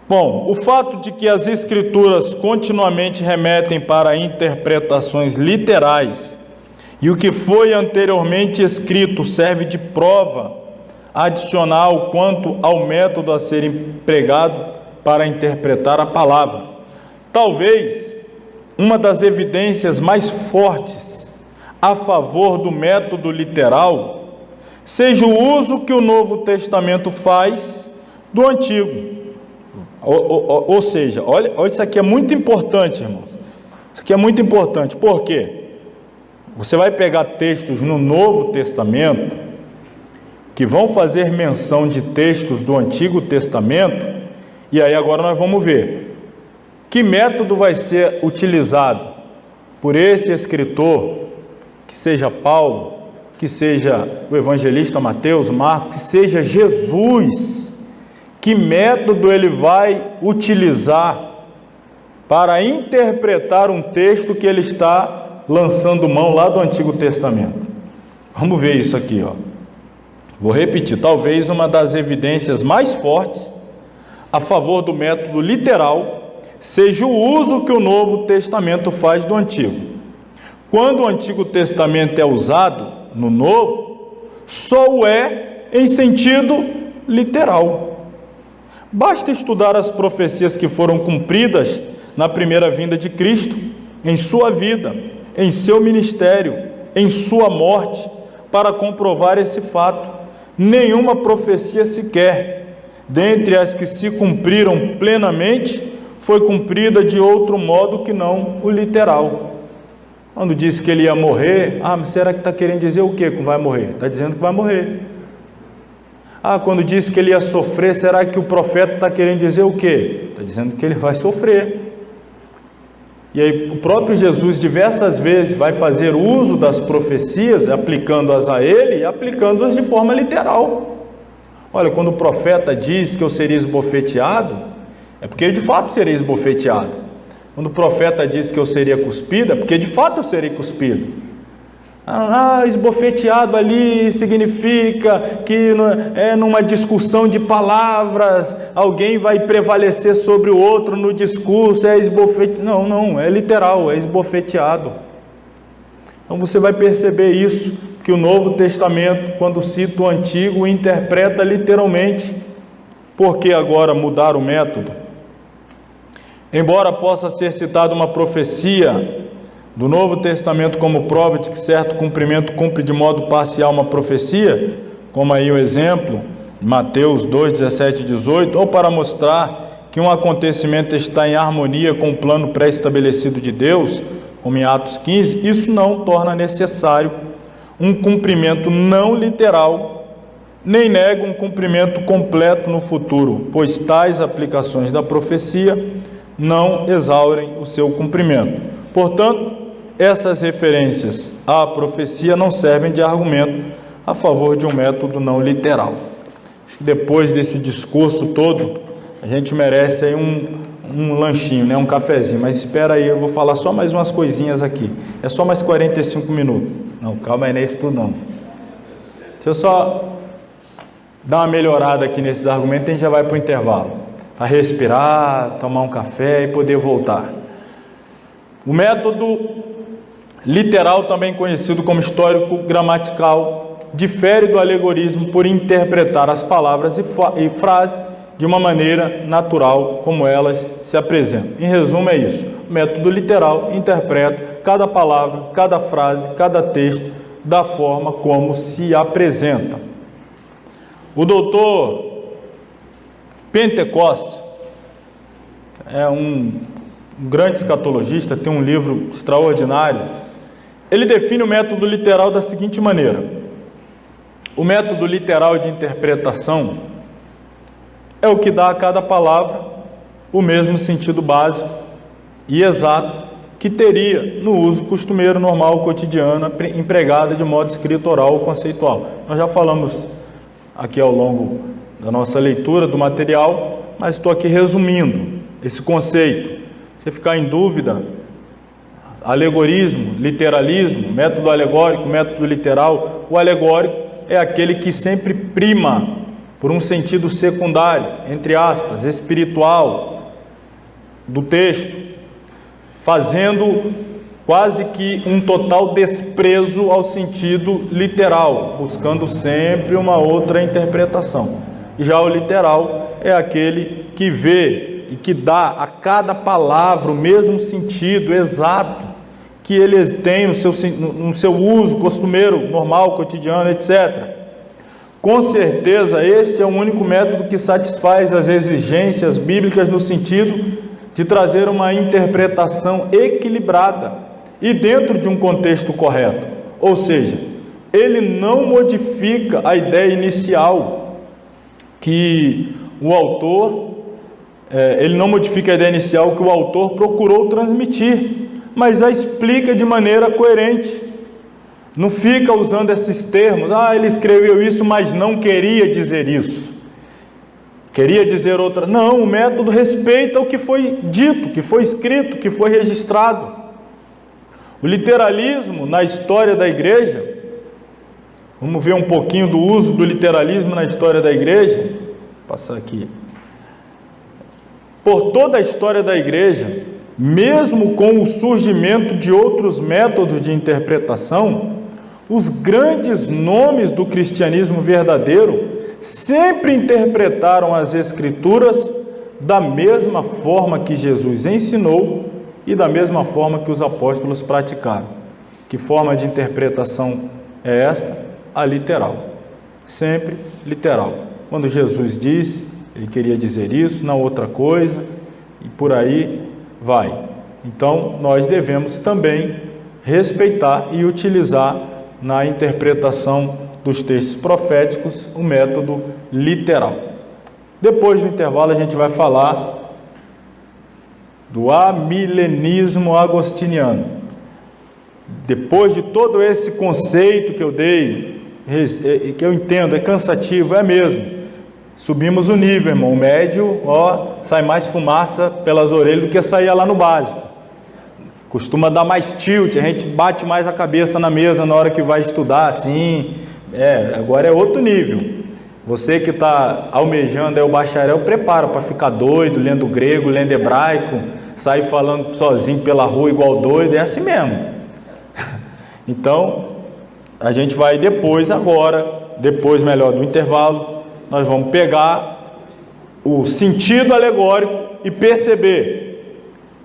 Bom, o fato de que as Escrituras continuamente remetem para interpretações literais E o que foi anteriormente escrito serve de prova adicional quanto ao método a ser empregado para interpretar a palavra. Talvez uma das evidências mais fortes a favor do método literal seja o uso que o Novo Testamento faz do Antigo. Ou seja, olha, isso aqui é muito importante, irmãos. Isso aqui é muito importante. Por quê? Você vai pegar textos no Novo Testamento que vão fazer menção de textos do Antigo Testamento, e aí agora nós vamos ver que método vai ser utilizado por esse escritor, que seja Paulo, que seja o evangelista Mateus, Marcos, que seja Jesus. Que método ele vai utilizar para interpretar um texto que ele está lançando mão lá do Antigo Testamento? Vamos ver isso aqui, ó. Vou repetir, talvez uma das evidências mais fortes a favor do método literal seja o uso que o Novo Testamento faz do Antigo. Quando o Antigo Testamento é usado no Novo, só o é em sentido literal. Basta estudar as profecias que foram cumpridas na primeira vinda de Cristo, em sua vida, em seu ministério, em sua morte, para comprovar esse fato. Nenhuma profecia sequer, dentre as que se cumpriram plenamente, foi cumprida de outro modo que não o literal. Quando disse que ele ia morrer, mas será que está querendo dizer o quê que vai morrer? Está dizendo que vai morrer. Quando disse que ele ia sofrer, será que o profeta está querendo dizer o quê? Está dizendo que ele vai sofrer. E aí o próprio Jesus diversas vezes vai fazer uso das profecias, aplicando-as a ele e aplicando-as de forma literal. Olha, quando o profeta diz que eu seria esbofeteado, é porque de fato seria esbofeteado. Quando o profeta diz que eu seria cuspido, é porque de fato eu serei cuspido. Esbofeteado ali significa que numa discussão de palavras alguém vai prevalecer sobre o outro no discurso, é esbofeteado. Não, é literal, é esbofeteado. Então você vai perceber isso, que o Novo Testamento, quando cita o Antigo, interpreta literalmente. Por que agora mudar o método? Embora possa ser citada uma profecia do Novo Testamento como prova de que certo cumprimento cumpre de modo parcial uma profecia, como aí o exemplo, Mateus 2, 17 e 18, ou para mostrar que um acontecimento está em harmonia com o plano pré-estabelecido de Deus, como em Atos 15, isso não torna necessário um cumprimento não literal, nem nega um cumprimento completo no futuro, pois tais aplicações da profecia não exaurem o seu cumprimento. Portanto, essas referências à profecia não servem de argumento a favor de um método não literal. Depois desse discurso todo, a gente merece aí um lanchinho, né? Um cafezinho, mas espera aí, eu vou falar só mais umas coisinhas aqui. É só mais 45 minutos. Não, calma aí, não é isso tudo não. Deixa eu só dar uma melhorada aqui nesses argumentos e a gente já vai para o intervalo. Para respirar, tomar um café e poder voltar. O método literal, também conhecido como histórico-gramatical, difere do alegorismo por interpretar as palavras e frases de uma maneira natural, como elas se apresentam. Em resumo, é isso. O método literal interpreta cada palavra, cada frase, cada texto da forma como se apresenta. O doutor Pentecoste é um grande escatologista, tem um livro extraordinário. Ele define o método literal da seguinte maneira: o método literal de interpretação é o que dá a cada palavra o mesmo sentido básico e exato que teria no uso costumeiro, normal, cotidiano, empregada de modo escrito, oral ou conceitual. Nós já falamos aqui ao longo da nossa leitura do material, mas estou aqui resumindo esse conceito. Se ficar em dúvida, alegorismo, literalismo, método alegórico, método literal. O alegórico é aquele que sempre prima por um sentido secundário, entre aspas, espiritual do texto, fazendo quase que um total desprezo ao sentido literal, buscando sempre uma outra interpretação. Já o literal é aquele que vê e que dá a cada palavra o mesmo sentido exato que eles têm no seu uso costumeiro, normal, cotidiano, etc. Com certeza, este é o único método que satisfaz as exigências bíblicas no sentido de trazer uma interpretação equilibrada e dentro de um contexto correto. Ou seja, ele não modifica a ideia inicial que o autor, procurou transmitir, mas a explica de maneira coerente. Não fica usando esses termos, ele escreveu isso, mas não queria dizer isso. Queria dizer outra. Não, o método respeita o que foi dito, que foi escrito, que foi registrado. O literalismo na história da igreja, vamos ver um pouquinho do uso do literalismo na história da igreja. Vou passar aqui. Por toda a história da igreja, mesmo com o surgimento de outros métodos de interpretação, os grandes nomes do cristianismo verdadeiro sempre interpretaram as Escrituras da mesma forma que Jesus ensinou e da mesma forma que os apóstolos praticaram. Que forma de interpretação é esta? A literal. Sempre literal. Quando Jesus disse, ele queria dizer isso, não outra coisa, e por aí vai. Então, nós devemos também respeitar e utilizar na interpretação dos textos proféticos o método literal. Depois do intervalo a gente vai falar do amilenismo agostiniano. Depois de todo esse conceito que eu dei, que eu entendo, é cansativo, é mesmo. Subimos o nível, irmão. O médio, sai mais fumaça pelas orelhas do que saía lá no básico. Costuma dar mais tilt, a gente bate mais a cabeça na mesa na hora que vai estudar, assim. Agora é outro nível. Você que está almejando o bacharel, prepara para ficar doido, lendo grego, lendo hebraico, sair falando sozinho pela rua igual doido, é assim mesmo. Então, a gente vai depois do intervalo, nós vamos pegar o sentido alegórico e perceber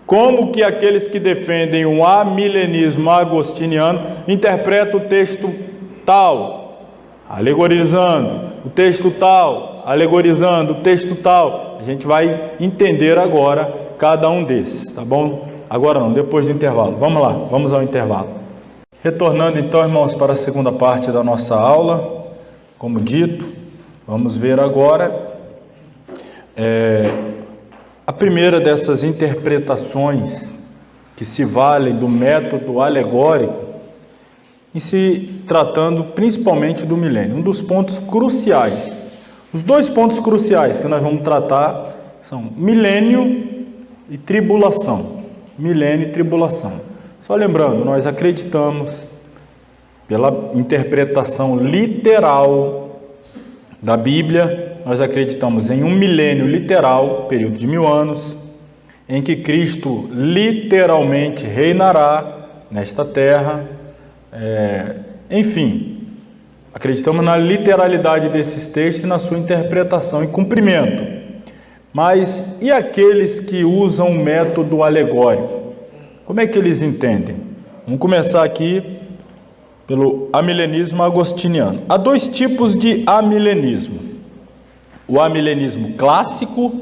como que aqueles que defendem o amilenismo agostiniano interpretam o texto tal, alegorizando, o texto tal, alegorizando, o texto tal. A gente vai entender agora cada um desses, tá bom? Agora não, depois do intervalo. Vamos lá, vamos ao intervalo. Retornando então, irmãos, para a segunda parte da nossa aula, como dito, vamos ver agora a primeira dessas interpretações que se valem do método alegórico, em se tratando principalmente do milênio. Um dos pontos cruciais, os dois pontos cruciais que nós vamos tratar são milênio e tribulação. Milênio e tribulação. Só lembrando, nós acreditamos, pela interpretação literal da Bíblia, nós acreditamos em um milênio literal, período de 1000 anos, em que Cristo literalmente reinará nesta terra. Enfim, acreditamos na literalidade desses textos e na sua interpretação e cumprimento. Mas e aqueles que usam o método alegórico? Como é que eles entendem? Vamos começar aqui pelo amilenismo agostiniano. Há dois tipos de amilenismo. O amilenismo clássico,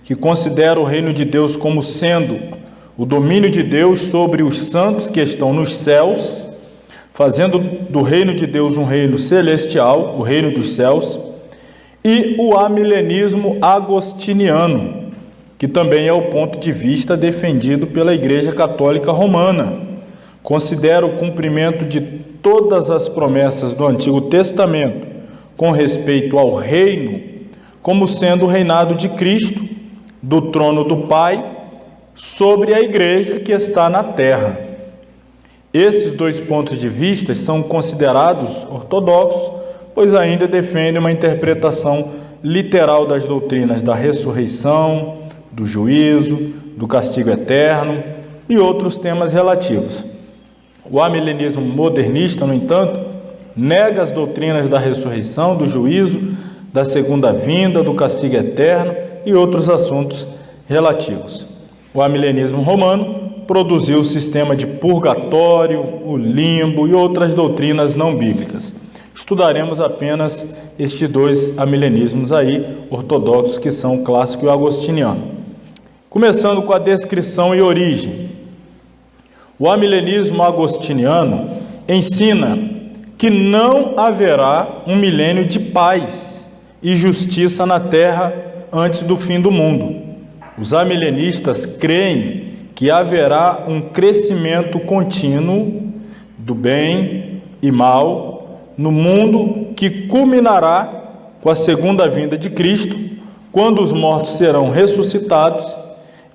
que considera o reino de Deus como sendo o domínio de Deus sobre os santos que estão nos céus, fazendo do reino de Deus um reino celestial, o reino dos céus, e o amilenismo agostiniano, que também é o ponto de vista defendido pela Igreja Católica Romana. Considera o cumprimento de todas as promessas do Antigo Testamento com respeito ao reino como sendo o reinado de Cristo, do trono do Pai, sobre a igreja que está na terra. Esses dois pontos de vista são considerados ortodoxos, pois ainda defendem uma interpretação literal das doutrinas da ressurreição, do juízo, do castigo eterno, e outros temas relativos. O amilenismo modernista, no entanto, nega as doutrinas da ressurreição, do juízo, da segunda vinda, do castigo eterno e outros assuntos relativos. O amilenismo romano produziu o sistema de purgatório, o limbo e outras doutrinas não bíblicas. Estudaremos apenas estes dois amilenismos aí, ortodoxos, que são o clássico e o agostiniano. Começando com a descrição e origem. O amilenismo agostiniano ensina que não haverá um milênio de paz e justiça na terra antes do fim do mundo. Os amilenistas creem que haverá um crescimento contínuo do bem e mal no mundo, que culminará com a segunda vinda de Cristo, quando os mortos serão ressuscitados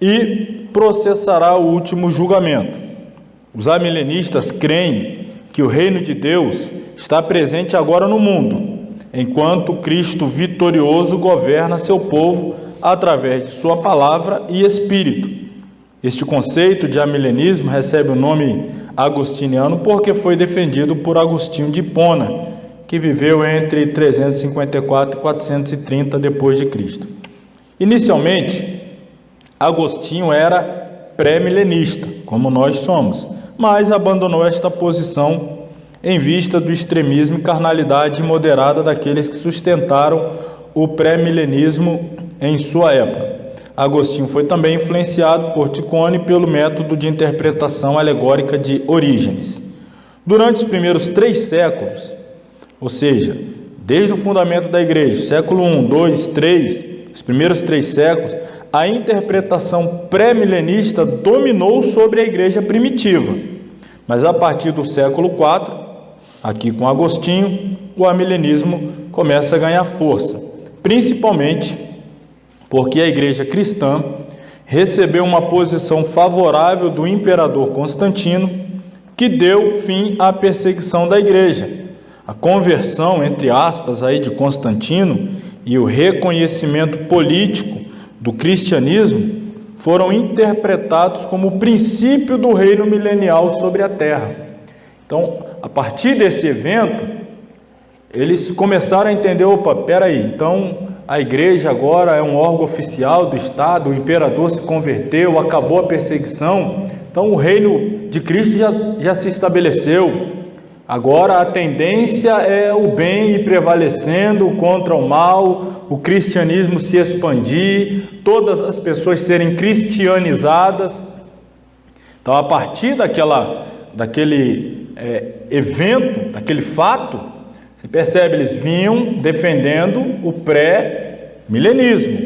e processará o último julgamento. Os amilenistas creem que o reino de Deus está presente agora no mundo, enquanto Cristo vitorioso governa seu povo através de sua palavra e espírito. Este conceito de amilenismo recebe o nome agostiniano porque foi defendido por Agostinho de Hipona, que viveu entre 354 e 430 depois de Cristo. Inicialmente, Agostinho era pré-milenista, como nós somos, mas abandonou esta posição em vista do extremismo e carnalidade moderada daqueles que sustentaram o pré-milenismo em sua época. Agostinho foi também influenciado por Ticone pelo método de interpretação alegórica de Orígenes. Durante os primeiros 3 séculos, ou seja, desde o fundamento da igreja, século I, II, III, os primeiros 3 séculos, a interpretação pré-milenista dominou sobre a igreja primitiva. Mas a partir do século IV, aqui com Agostinho, o amilenismo começa a ganhar força, principalmente porque a igreja cristã recebeu uma posição favorável do imperador Constantino, que deu fim à perseguição da igreja. A conversão, entre aspas, aí de Constantino e o reconhecimento político do cristianismo foram interpretados como o princípio do reino milenial sobre a terra. Então, a partir desse evento, eles começaram a entender, peraí, então a igreja agora é um órgão oficial do Estado, o imperador se converteu, acabou a perseguição, então o reino de Cristo já se estabeleceu. Agora a tendência é o bem ir prevalecendo contra o mal, o cristianismo se expandir, todas as pessoas serem cristianizadas. Então, a partir daquele evento, daquele fato, você percebe, eles vinham defendendo o pré-milenismo,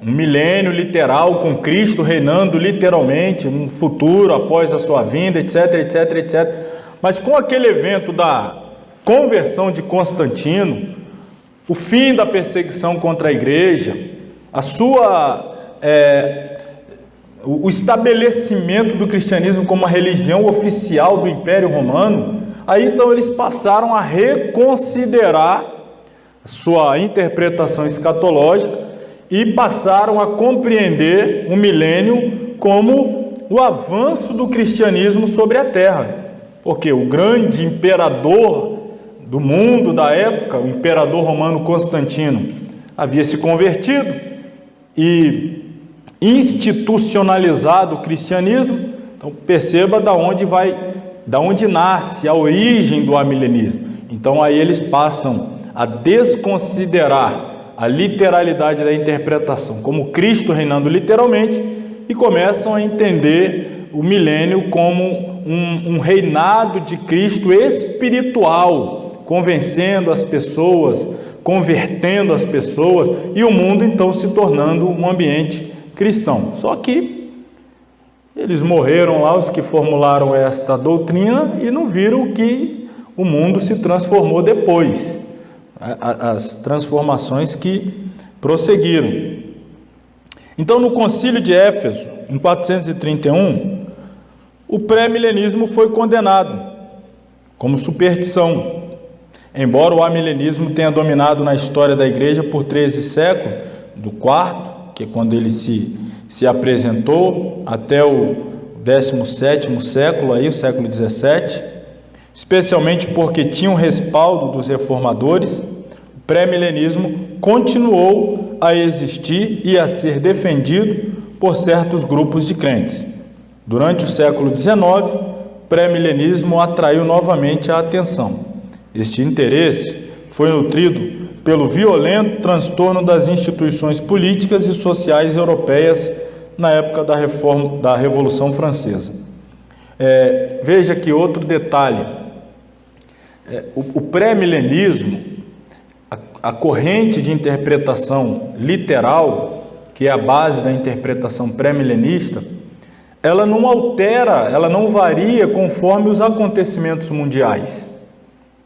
um milênio literal com Cristo reinando literalmente, um futuro após a sua vinda, etc, etc, etc. Mas com aquele evento da conversão de Constantino, o fim da perseguição contra a igreja, o estabelecimento do cristianismo como uma religião oficial do Império Romano, aí então eles passaram a reconsiderar sua interpretação escatológica e passaram a compreender o milênio como o avanço do cristianismo sobre a terra. Porque o grande imperador do mundo da época, o imperador romano Constantino, havia se convertido e institucionalizado o cristianismo. Então perceba da onde nasce a origem do amilenismo. Então aí eles passam a desconsiderar a literalidade da interpretação como Cristo reinando literalmente e começam a entender o milênio como um reinado de Cristo espiritual, convencendo as pessoas, convertendo as pessoas e o mundo então se tornando um ambiente cristão. Só que eles morreram lá, os que formularam esta doutrina, e não viram que o mundo se transformou depois, as transformações que prosseguiram. Então, no Concílio de Éfeso, em 431, o pré-milenismo foi condenado como superstição. Embora o amilenismo tenha dominado na história da igreja por 13 séculos, do quarto, que é quando ele se apresentou, até o 17º século, aí, o século 17, especialmente porque tinha um respaldo dos reformadores, o pré-milenismo continuou a existir e a ser defendido por certos grupos de crentes. Durante o século XIX, o pré-milenismo atraiu novamente a atenção. Este interesse foi nutrido pelo violento transtorno das instituições políticas e sociais europeias na época da Revolução Francesa. Veja que outro detalhe, o pré-milenismo, a corrente de interpretação literal, que é a base da interpretação pré-milenista, ela não altera, ela não varia conforme os acontecimentos mundiais.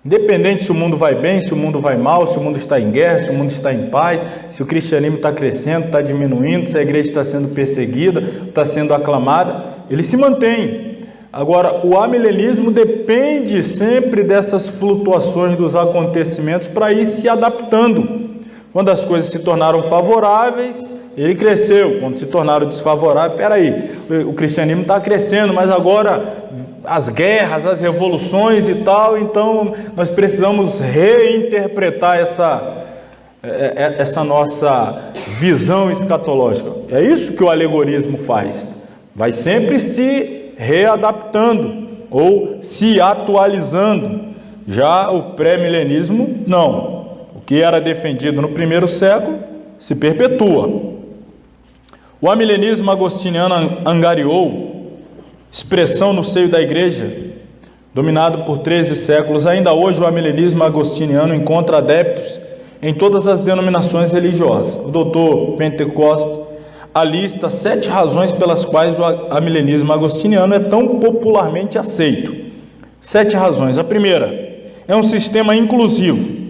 Independente se o mundo vai bem, se o mundo vai mal, se o mundo está em guerra, se o mundo está em paz, se o cristianismo está crescendo, está diminuindo, se a igreja está sendo perseguida, está sendo aclamada, ele se mantém. Agora, o amilenismo depende sempre dessas flutuações dos acontecimentos para ir se adaptando. Quando as coisas se tornaram favoráveis, ele cresceu. Quando se tornaram desfavoráveis, o cristianismo está crescendo, mas agora as guerras, as revoluções e tal, então nós precisamos reinterpretar essa nossa visão escatológica. É isso que o alegorismo faz. Vai sempre se readaptando ou se atualizando. Já o pré-milenismo, não. O que era defendido no primeiro século se perpetua. O amilenismo agostiniano angariou expressão no seio da igreja, dominado por 13 séculos. Ainda hoje o amilenismo agostiniano encontra adeptos em todas as denominações religiosas. O doutor Pentecoste alista 7 razões pelas quais o amilenismo agostiniano é tão popularmente aceito. 7 razões. A primeira, é um sistema inclusivo,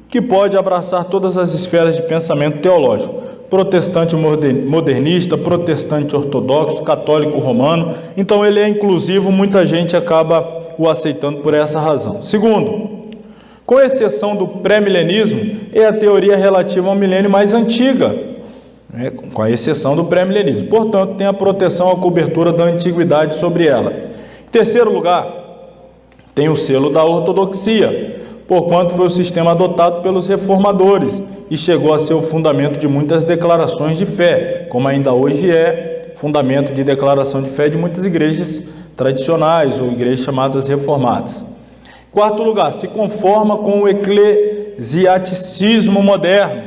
que pode abraçar todas as esferas de pensamento teológico. Protestante modernista, protestante ortodoxo, católico romano. Então ele é inclusivo, muita gente acaba o aceitando por essa razão. Segundo, com exceção do pré-milenismo, é a teoria relativa ao milênio mais antiga, com a exceção do pré-milenismo. Portanto, tem a proteção, a cobertura da antiguidade sobre ela. Em terceiro lugar, tem o selo da ortodoxia, porquanto foi o sistema adotado pelos reformadores e chegou a ser o fundamento de muitas declarações de fé, como ainda hoje é fundamento de declaração de fé de muitas igrejas tradicionais ou igrejas chamadas reformadas. Quarto lugar, se conforma com o eclesiasticismo moderno,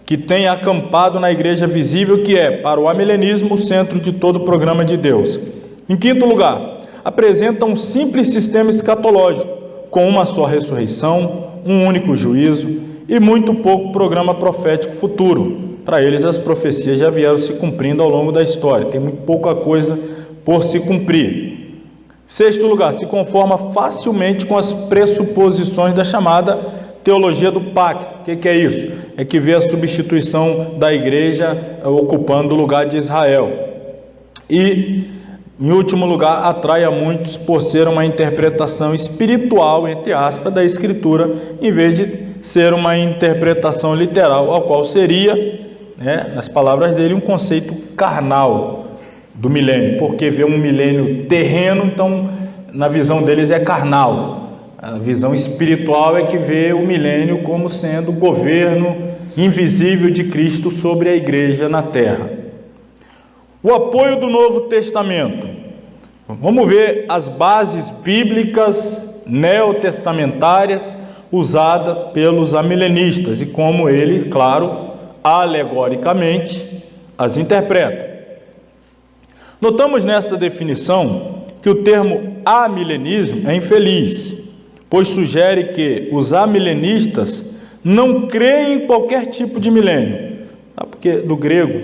que tem acampado na igreja visível, que é, para o amilenismo, o centro de todo o programa de Deus. Em quinto lugar, apresenta um simples sistema escatológico, com uma só ressurreição, um único juízo e muito pouco programa profético futuro. Para eles, as profecias já vieram se cumprindo ao longo da história, tem muito pouca coisa por se cumprir. Sexto lugar, se conforma facilmente com as pressuposições da chamada teologia do pacto. O que é isso? É que vê a substituição da igreja ocupando o lugar de Israel. E, em último lugar, atrai a muitos por ser uma interpretação espiritual, entre aspas, da Escritura, em vez de ser uma interpretação literal, ao qual seria, nas palavras dele, um conceito carnal do milênio, porque vê um milênio terreno, então, na visão deles é carnal. A visão espiritual é que vê o milênio como sendo o governo invisível de Cristo sobre a igreja na terra. O apoio do Novo Testamento. Vamos ver as bases bíblicas neotestamentárias usadas pelos amilenistas e como ele, claro, alegoricamente as interpreta. Notamos nesta definição que o termo amilenismo é infeliz, pois sugere que os amilenistas não creem em qualquer tipo de milênio. Porque do grego,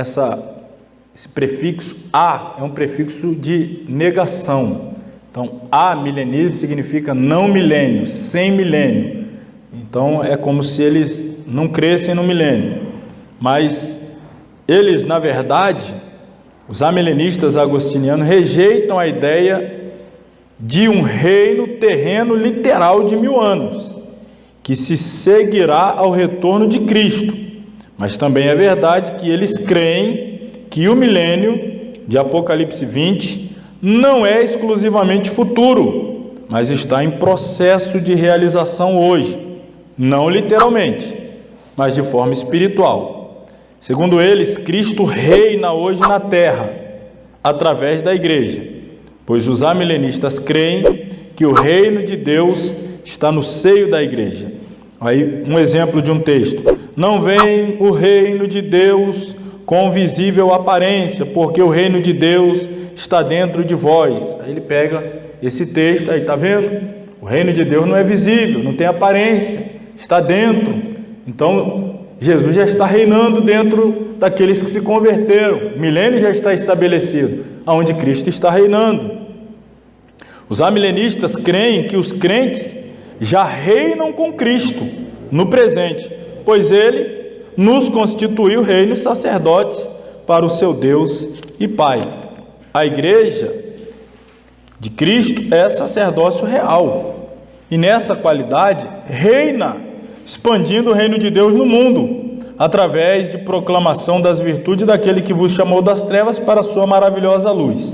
esse prefixo a é um prefixo de negação. Então, amilenismo significa não milênio, sem milênio. Então, é como se eles não crescem no milênio. Mas eles, na verdade, os amilenistas agostinianos rejeitam a ideia de um reino terreno literal de 1000 anos, que se seguirá ao retorno de Cristo. Mas também é verdade que eles creem que o milênio de Apocalipse 20 não é exclusivamente futuro, mas está em processo de realização hoje, não literalmente, mas de forma espiritual. Segundo eles, Cristo reina hoje na terra, através da igreja, pois os amilenistas creem que o reino de Deus está no seio da igreja. Aí um exemplo de um texto: não vem o reino de Deus com visível aparência, porque o reino de Deus está dentro de vós. Aí ele pega esse texto, aí está vendo? O reino de Deus não é visível, não tem aparência, está dentro. Então Jesus já está reinando dentro daqueles que se converteram. O milênio já está estabelecido, aonde Cristo está reinando. Os amilenistas creem que os crentes já reinam com Cristo no presente, pois ele nos constituiu reinos sacerdotes para o seu Deus e Pai. A igreja de Cristo é sacerdócio real, e nessa qualidade reina, expandindo o reino de Deus no mundo, através de proclamação das virtudes daquele que vos chamou das trevas para a sua maravilhosa luz.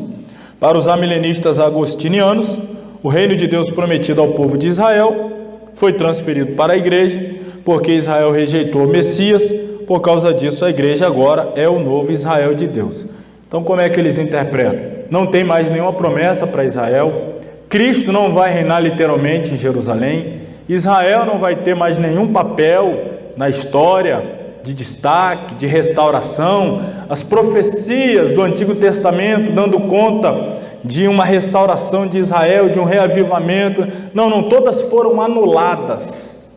Para os amilenistas agostinianos, o reino de Deus prometido ao povo de Israel foi transferido para a igreja, porque Israel rejeitou o Messias. Por causa disso, a igreja agora é o novo Israel de Deus. Então, como é que eles interpretam? Não tem mais nenhuma promessa para Israel, Cristo não vai reinar literalmente em Jerusalém, Israel não vai ter mais nenhum papel na história de destaque, de restauração. As profecias do Antigo Testamento dando conta de uma restauração de Israel, de um reavivamento, não, todas foram anuladas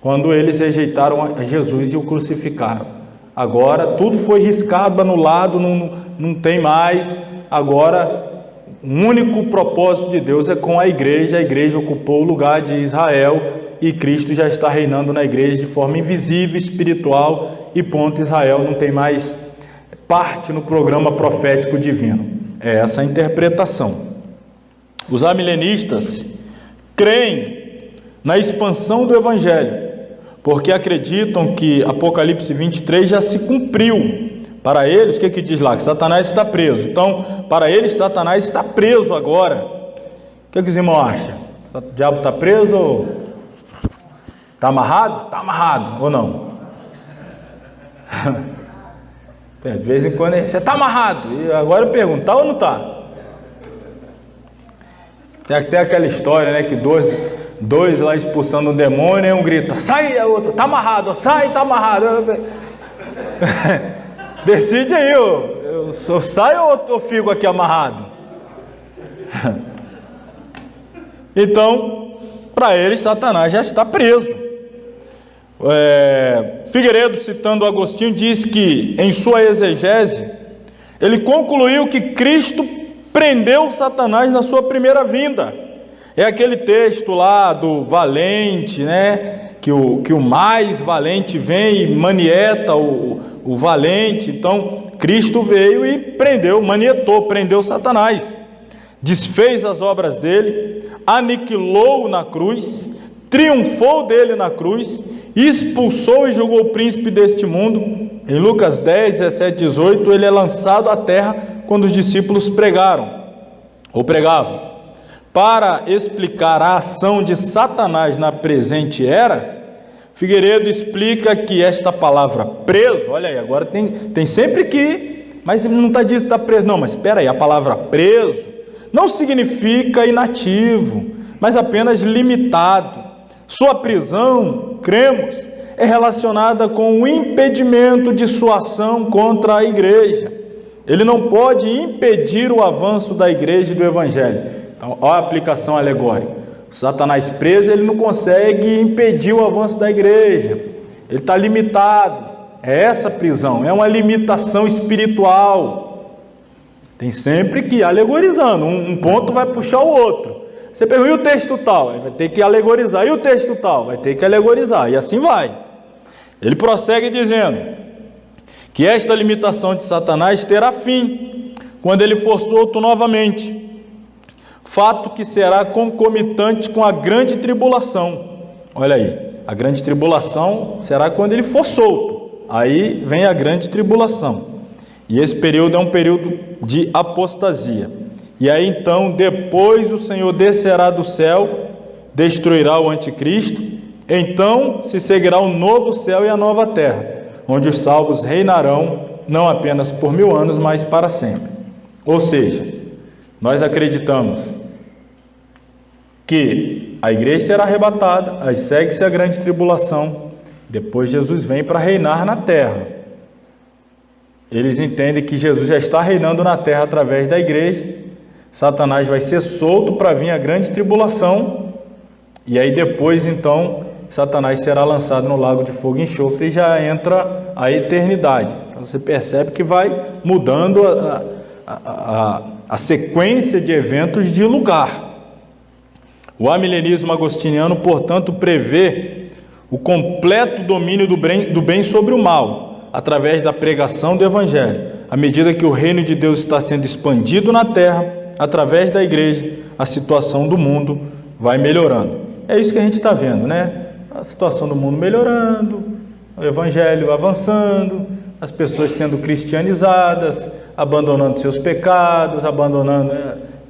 quando eles rejeitaram a Jesus e o crucificaram. Agora tudo foi riscado, anulado, não tem mais. Agora o único propósito de Deus é com a igreja ocupou o lugar de Israel e Cristo já está reinando na igreja de forma invisível, espiritual, e ponto. Israel não tem mais parte no programa profético divino. É essa a interpretação. Os amilenistas creem na expansão do Evangelho, porque acreditam que Apocalipse 23 já se cumpriu. Para eles, o que diz lá? Que Satanás está preso. Então, para eles, Satanás está preso agora. O que os irmãos acham? O diabo está preso ou está amarrado? Está amarrado ou não? De vez em quando, você está amarrado. E agora eu pergunto, está ou não está? Tem até aquela história, né, que dois lá expulsando um demônio, e um grita, sai, a outra, está amarrado, sai, está amarrado. Decide aí, eu saio ou eu fico aqui amarrado? Então, para eles, Satanás já está preso. Figueiredo, citando Agostinho, diz que em sua exegese ele concluiu que Cristo prendeu Satanás na sua primeira vinda. É aquele texto lá do valente, né? Que o mais valente vem e manieta o valente. Então Cristo veio e prendeu Satanás, desfez as obras dele, aniquilou-o na cruz, triunfou dele na cruz, expulsou e julgou o príncipe deste mundo. Em Lucas 10, 17, 18, ele é lançado à terra quando os discípulos pregavam. Para explicar a ação de Satanás na presente era, Figueiredo explica que esta palavra preso, olha aí, agora tem sempre que, mas não está dito que está preso, não, mas espera aí, a palavra preso não significa inativo, mas apenas limitado. Sua prisão, cremos, é relacionada com o impedimento de sua ação contra a igreja. Ele não pode impedir o avanço da igreja e do evangelho. Então, olha a aplicação alegórica. O Satanás preso, ele não consegue impedir o avanço da igreja. Ele está limitado. É essa prisão, é uma limitação espiritual. Tem sempre que ir alegorizando. Um ponto vai puxar o outro. Você pergunta, e o texto tal? Vai ter que alegorizar. E o texto tal? Vai ter que alegorizar. E assim vai. Ele prossegue dizendo que esta limitação de Satanás terá fim quando ele for solto novamente. Fato que será concomitante com a grande tribulação. Olha aí, a grande tribulação será quando ele for solto. Aí vem a grande tribulação. E esse período é um período de apostasia. E aí então, depois o Senhor descerá do céu, destruirá o anticristo, então se seguirá o novo céu e a nova terra, onde os salvos reinarão, não apenas por 1000 anos, mas para sempre. Ou seja, nós acreditamos que a igreja será arrebatada, aí segue-se a grande tribulação, depois Jesus vem para reinar na terra. Eles entendem que Jesus já está reinando na terra através da igreja, Satanás vai ser solto para vir a grande tribulação, e aí depois então Satanás será lançado no lago de fogo e enxofre e já entra a eternidade. Então você percebe que vai mudando a sequência de eventos de lugar. O amilenismo agostiniano, portanto, prevê o completo domínio do bem sobre o mal, através da pregação do Evangelho. À medida que o reino de Deus está sendo expandido na terra, através da igreja, a situação do mundo vai melhorando. É isso que a gente está vendo, né? A situação do mundo melhorando, o Evangelho avançando, as pessoas sendo cristianizadas, abandonando seus pecados, abandonando...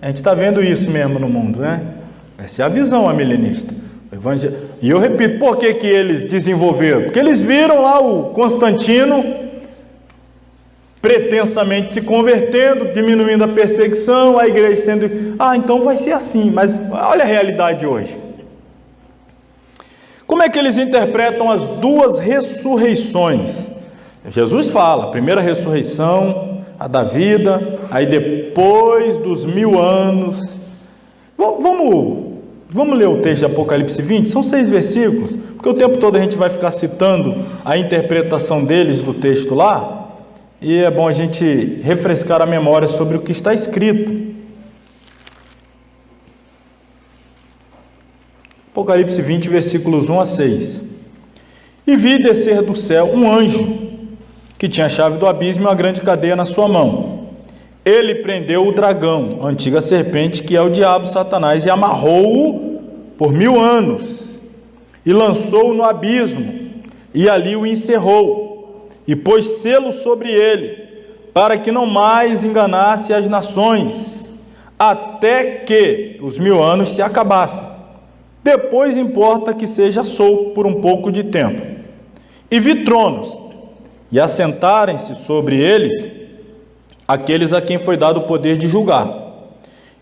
A gente está vendo isso mesmo no mundo, né? Essa é a visão amilenista. E eu repito, por que eles desenvolveram? Porque eles viram lá o Constantino pretensamente se convertendo, diminuindo a perseguição, a igreja sendo... então vai ser assim, mas olha a realidade hoje. Como é que eles interpretam as duas ressurreições? Jesus fala, a primeira ressurreição, a da vida, aí depois dos 1000 anos... Vamos ler o texto de Apocalipse 20? São 6 versículos, porque o tempo todo a gente vai ficar citando a interpretação deles do texto lá, e é bom a gente refrescar a memória sobre o que está escrito. Apocalipse 20, versículos 1 a 6. E vi descer do céu um anjo, que tinha a chave do abismo e uma grande cadeia na sua mão. Ele prendeu o dragão, a antiga serpente, que é o diabo, Satanás, e amarrou-o por 1000 anos, e lançou-o no abismo, e ali o encerrou, e pôs selo sobre ele, para que não mais enganasse as nações, até que os 1000 anos se acabassem. Depois importa que seja solto por um pouco de tempo. E vi tronos, e assentarem-se sobre eles aqueles a quem foi dado o poder de julgar.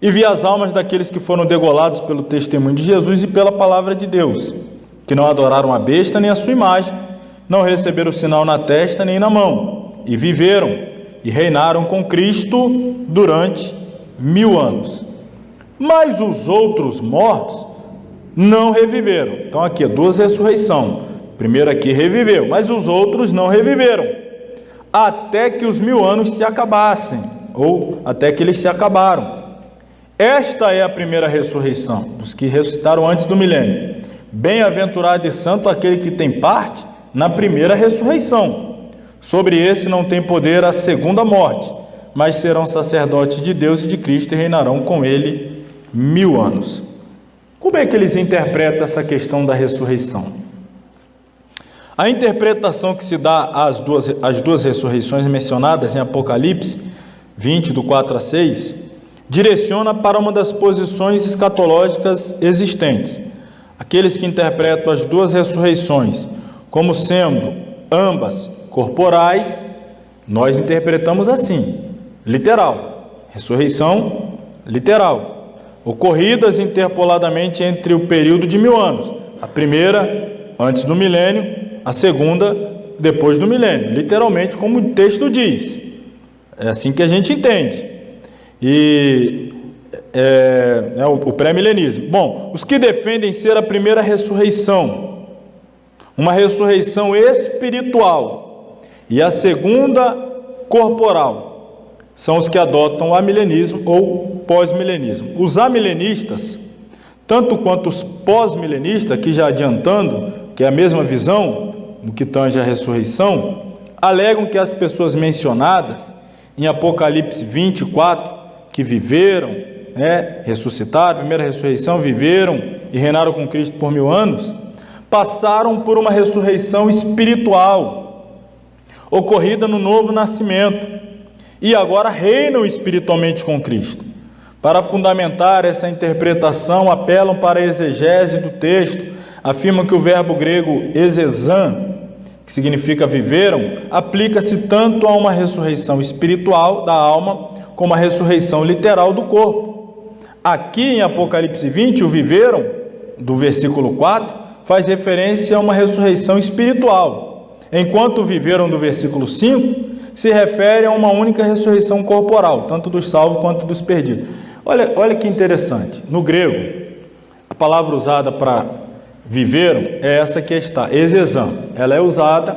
E vi as almas daqueles que foram degolados pelo testemunho de Jesus e pela palavra de Deus, que não adoraram a besta nem a sua imagem, não receberam o sinal na testa nem na mão, e viveram e reinaram com Cristo durante 1000 anos. Mas os outros mortos não reviveram. Então aqui, 2 ressurreições. Primeiro aqui reviveu, mas os outros não reviveram, até que os 1000 anos se acabassem, ou até que eles se acabaram. Esta é a primeira ressurreição, dos que ressuscitaram antes do milênio. Bem-aventurado e santo aquele que tem parte na primeira ressurreição. Sobre esse não tem poder a segunda morte, mas serão sacerdotes de Deus e de Cristo e reinarão com ele 1000 anos. Como é que eles interpretam essa questão da ressurreição? A interpretação que se dá às duas ressurreições mencionadas em Apocalipse 20, do 4 a 6, direciona para uma das posições escatológicas existentes. Aqueles que interpretam as 2 ressurreições como sendo ambas corporais, nós interpretamos assim, literal, ressurreição literal, ocorridas interpoladamente entre o período de 1000 anos, a primeira antes do milênio, a segunda depois do milênio, literalmente como o texto diz. É assim que a gente entende. E é o pré-milenismo. Bom, os que defendem ser a primeira ressurreição, uma ressurreição espiritual, e a segunda corporal, são os que adotam o amilenismo ou pós-milenismo. Os amilenistas, tanto quanto os pós-milenistas, que já adiantando, que é a mesma visão no que tange a ressurreição, alegam que as pessoas mencionadas em Apocalipse 24, que viveram, ressuscitaram, primeira ressurreição, viveram e reinaram com Cristo por 1000 anos, passaram por uma ressurreição espiritual, ocorrida no novo nascimento, e agora reinam espiritualmente com Cristo. Para fundamentar essa interpretação, apelam para a exegese do texto, afirmam que o verbo grego exesan, que significa viveram, aplica-se tanto a uma ressurreição espiritual da alma, como a ressurreição literal do corpo. Aqui em Apocalipse 20, o viveram, do versículo 4, faz referência a uma ressurreição espiritual, enquanto o viveram do versículo 5 se refere a uma única ressurreição corporal, tanto dos salvos quanto dos perdidos. Olha que interessante, no grego, a palavra usada para viveram é essa que está, exesan. Ela é usada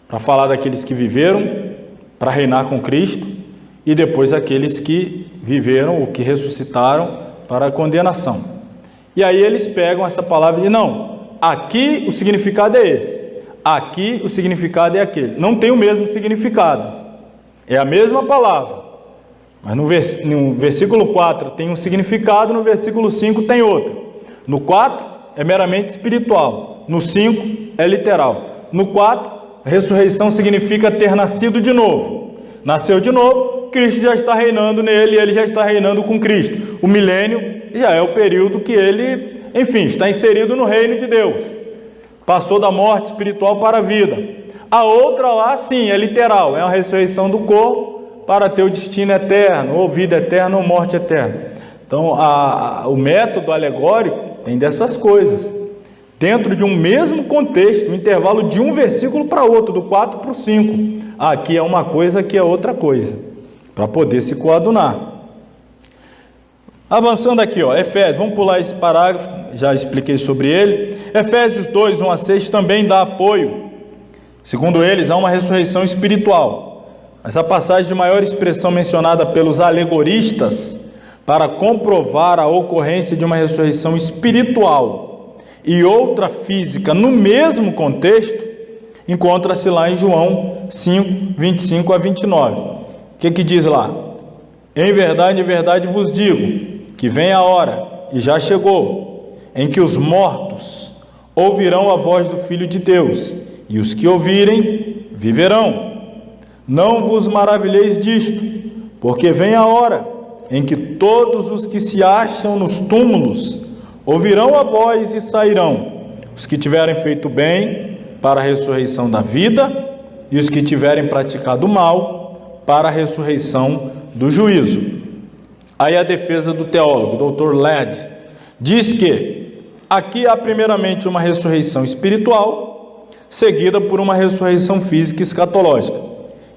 para falar daqueles que viveram para reinar com Cristo e depois aqueles que viveram ou que ressuscitaram para a condenação. E aí eles pegam essa palavra e dizem, não, aqui o significado é esse, aqui o significado é aquele. Não tem o mesmo significado, é a mesma palavra, mas no versículo 4 tem um significado, no versículo 5 tem outro. No 4 é meramente espiritual, no 5 é literal. No 4, a ressurreição significa ter nascido de novo. Nasceu de novo, Cristo já está reinando nele, ele já está reinando com Cristo. O milênio já é o período que ele, enfim, está inserido no reino de Deus. Passou da morte espiritual para a vida. A outra lá, sim, é literal, é a ressurreição do corpo para ter o destino eterno, ou vida eterna ou morte eterna. Então, o método alegórico tem dessas coisas. Dentro de um mesmo contexto, um intervalo de um versículo para outro, do 4 para o 5. Aqui é uma coisa, aqui é outra coisa, para poder se coadunar. Avançando aqui, Efésios, vamos pular esse parágrafo, já expliquei sobre ele. Efésios 2, 1 a 6 também dá apoio. Segundo eles, há uma ressurreição espiritual. Essa passagem de maior expressão mencionada pelos alegoristas para comprovar a ocorrência de uma ressurreição espiritual e outra física no mesmo contexto, encontra-se lá em João 5, 25 a 29. O que diz lá? Em verdade vos digo, que vem a hora, e já chegou, em que os mortos ouvirão a voz do Filho de Deus, e os que ouvirem, viverão. Não vos maravilheis disto, porque vem a hora em que todos os que se acham nos túmulos ouvirão a voz e sairão, os que tiverem feito bem para a ressurreição da vida e os que tiverem praticado mal para a ressurreição do juízo. Aí a defesa do teólogo, Dr. Ladd, diz que aqui há primeiramente uma ressurreição espiritual, seguida por uma ressurreição física escatológica.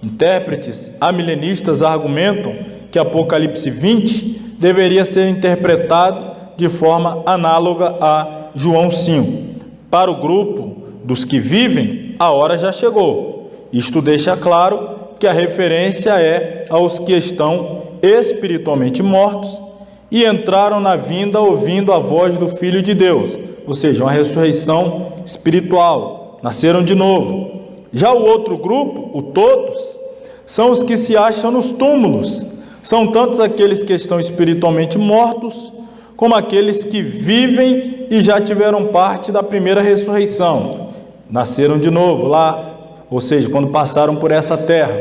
Intérpretes amilenistas argumentam que Apocalipse 20 deveria ser interpretado de forma análoga a João 5. Para o grupo dos que vivem, a hora já chegou. Isto deixa claro que a referência é aos que estão espiritualmente mortos e entraram na vinda ouvindo a voz do Filho de Deus, ou seja, uma ressurreição espiritual, nasceram de novo. Já o outro grupo, o todos, são os que se acham nos túmulos. São tantos aqueles que estão espiritualmente mortos, como aqueles que vivem e já tiveram parte da primeira ressurreição. Nasceram de novo lá, ou seja, quando passaram por essa terra.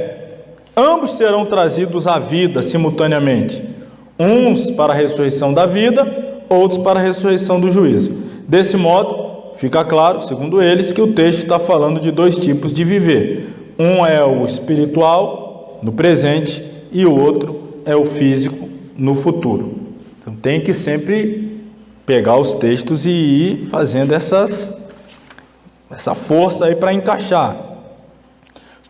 Ambos serão trazidos à vida simultaneamente. Uns para a ressurreição da vida, outros para a ressurreição do juízo. Desse modo, fica claro, segundo eles, que o texto está falando de dois tipos de viver. Um é o espiritual, no presente, e o outro é o físico, no futuro. Então tem que sempre pegar os textos e ir fazendo essa força aí para encaixar.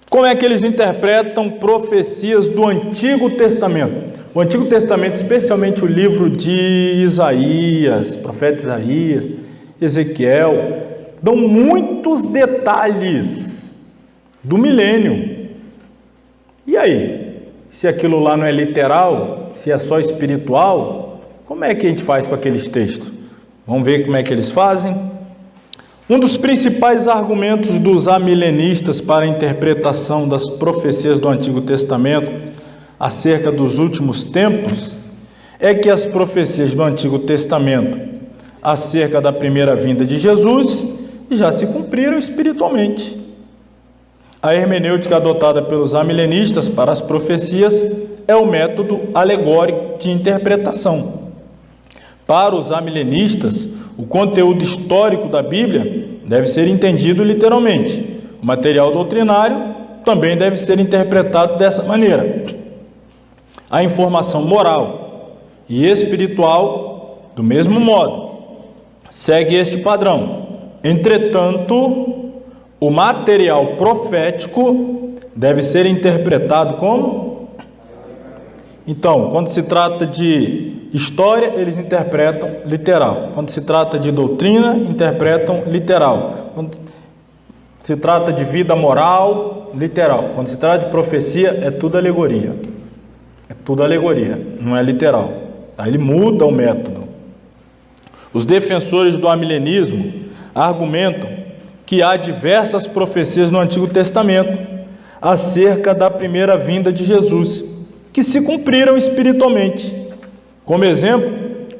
Como é que eles interpretam profecias do Antigo Testamento? O Antigo Testamento, especialmente o livro de Isaías, profeta Isaías, Ezequiel, dão muitos detalhes do milênio. E aí? Se aquilo lá não é literal, se é só espiritual, como é que a gente faz com aqueles textos? Vamos ver como é que eles fazem? Um dos principais argumentos dos amilenistas para a interpretação das profecias do Antigo Testamento acerca dos últimos tempos é que as profecias do Antigo Testamento acerca da primeira vinda de Jesus já se cumpriram espiritualmente. A hermenêutica adotada pelos amilenistas para as profecias é o método alegórico de interpretação. Para os amilenistas, o conteúdo histórico da Bíblia deve ser entendido literalmente. O material doutrinário também deve ser interpretado dessa maneira. A informação moral e espiritual, do mesmo modo, segue este padrão. Entretanto, o material profético deve ser interpretado como? Então, quando se trata de história, eles interpretam literal. Quando se trata de doutrina, interpretam literal. Quando se trata de vida moral, literal. Quando se trata de profecia, é tudo alegoria. É tudo alegoria, não é literal. Tá? Ele muda o método. Os defensores do amilenismo argumentam que há diversas profecias no Antigo Testamento acerca da primeira vinda de Jesus, que se cumpriram espiritualmente. Como exemplo,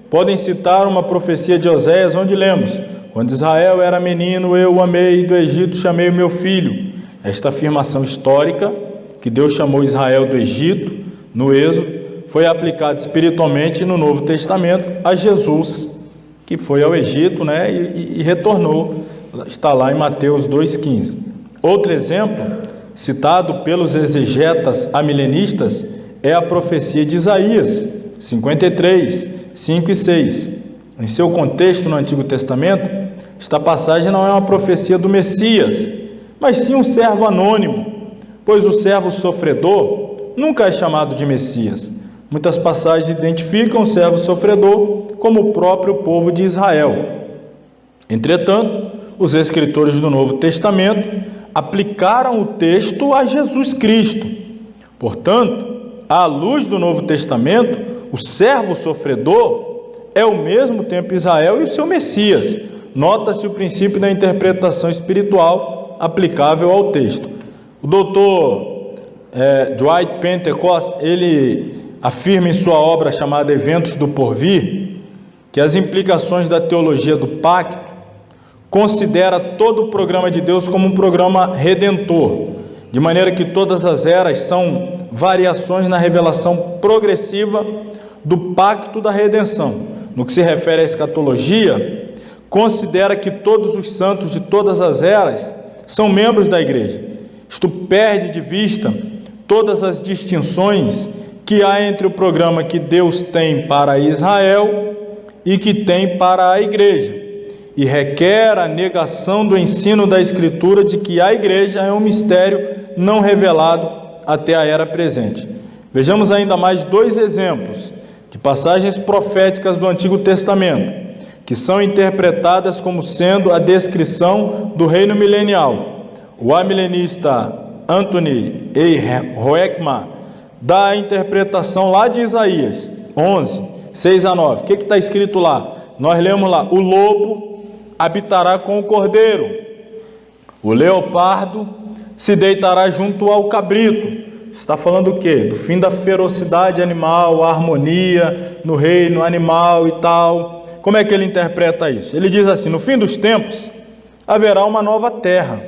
podem citar uma profecia de Oséias, onde lemos: quando Israel era menino, eu o amei, e do Egito chamei o meu filho. Esta afirmação histórica, que Deus chamou Israel do Egito, no Êxodo, foi aplicada espiritualmente no Novo Testamento a Jesus, que foi ao Egito, né, e retornou. Está lá em Mateus 2,15. Outro exemplo, citado pelos exegetas amilenistas, é a profecia de Isaías 53, 5 e 6. Em seu contexto no Antigo Testamento, esta passagem não é uma profecia do Messias, mas sim um servo anônimo, pois o servo sofredor nunca é chamado de Messias. Muitas passagens identificam o servo sofredor como o próprio povo de Israel. Entretanto, os escritores do Novo Testamento aplicaram o texto a Jesus Cristo. Portanto, à luz do Novo Testamento, o servo sofredor é ao mesmo tempo Israel e o seu Messias. Nota-se o princípio da interpretação espiritual aplicável ao texto. O doutor Dwight Pentecost, ele afirma em sua obra chamada Eventos do Porvir, que as implicações da teologia do pacto considera todo o programa de Deus como um programa redentor, de maneira que todas as eras são variações na revelação progressiva do pacto da redenção. No que se refere à escatologia, considera que todos os santos de todas as eras são membros da igreja. Isto perde de vista todas as distinções que há entre o programa que Deus tem para Israel e que tem para a igreja, e requer a negação do ensino da Escritura de que a igreja é um mistério não revelado até a era presente. Vejamos ainda mais dois exemplos de passagens proféticas do Antigo Testamento, que são interpretadas como sendo a descrição do reino milenial. O amilenista Anthony A. Hoekman dá a interpretação lá de Isaías 11, 6 a 9. O que está escrito lá? Nós lemos lá: o lobo habitará com o cordeiro, o leopardo se deitará junto ao cabrito. Está falando o quê? Do fim da ferocidade animal, a harmonia no reino animal e tal. Como é que ele interpreta isso? Ele diz assim: no fim dos tempos haverá uma nova terra,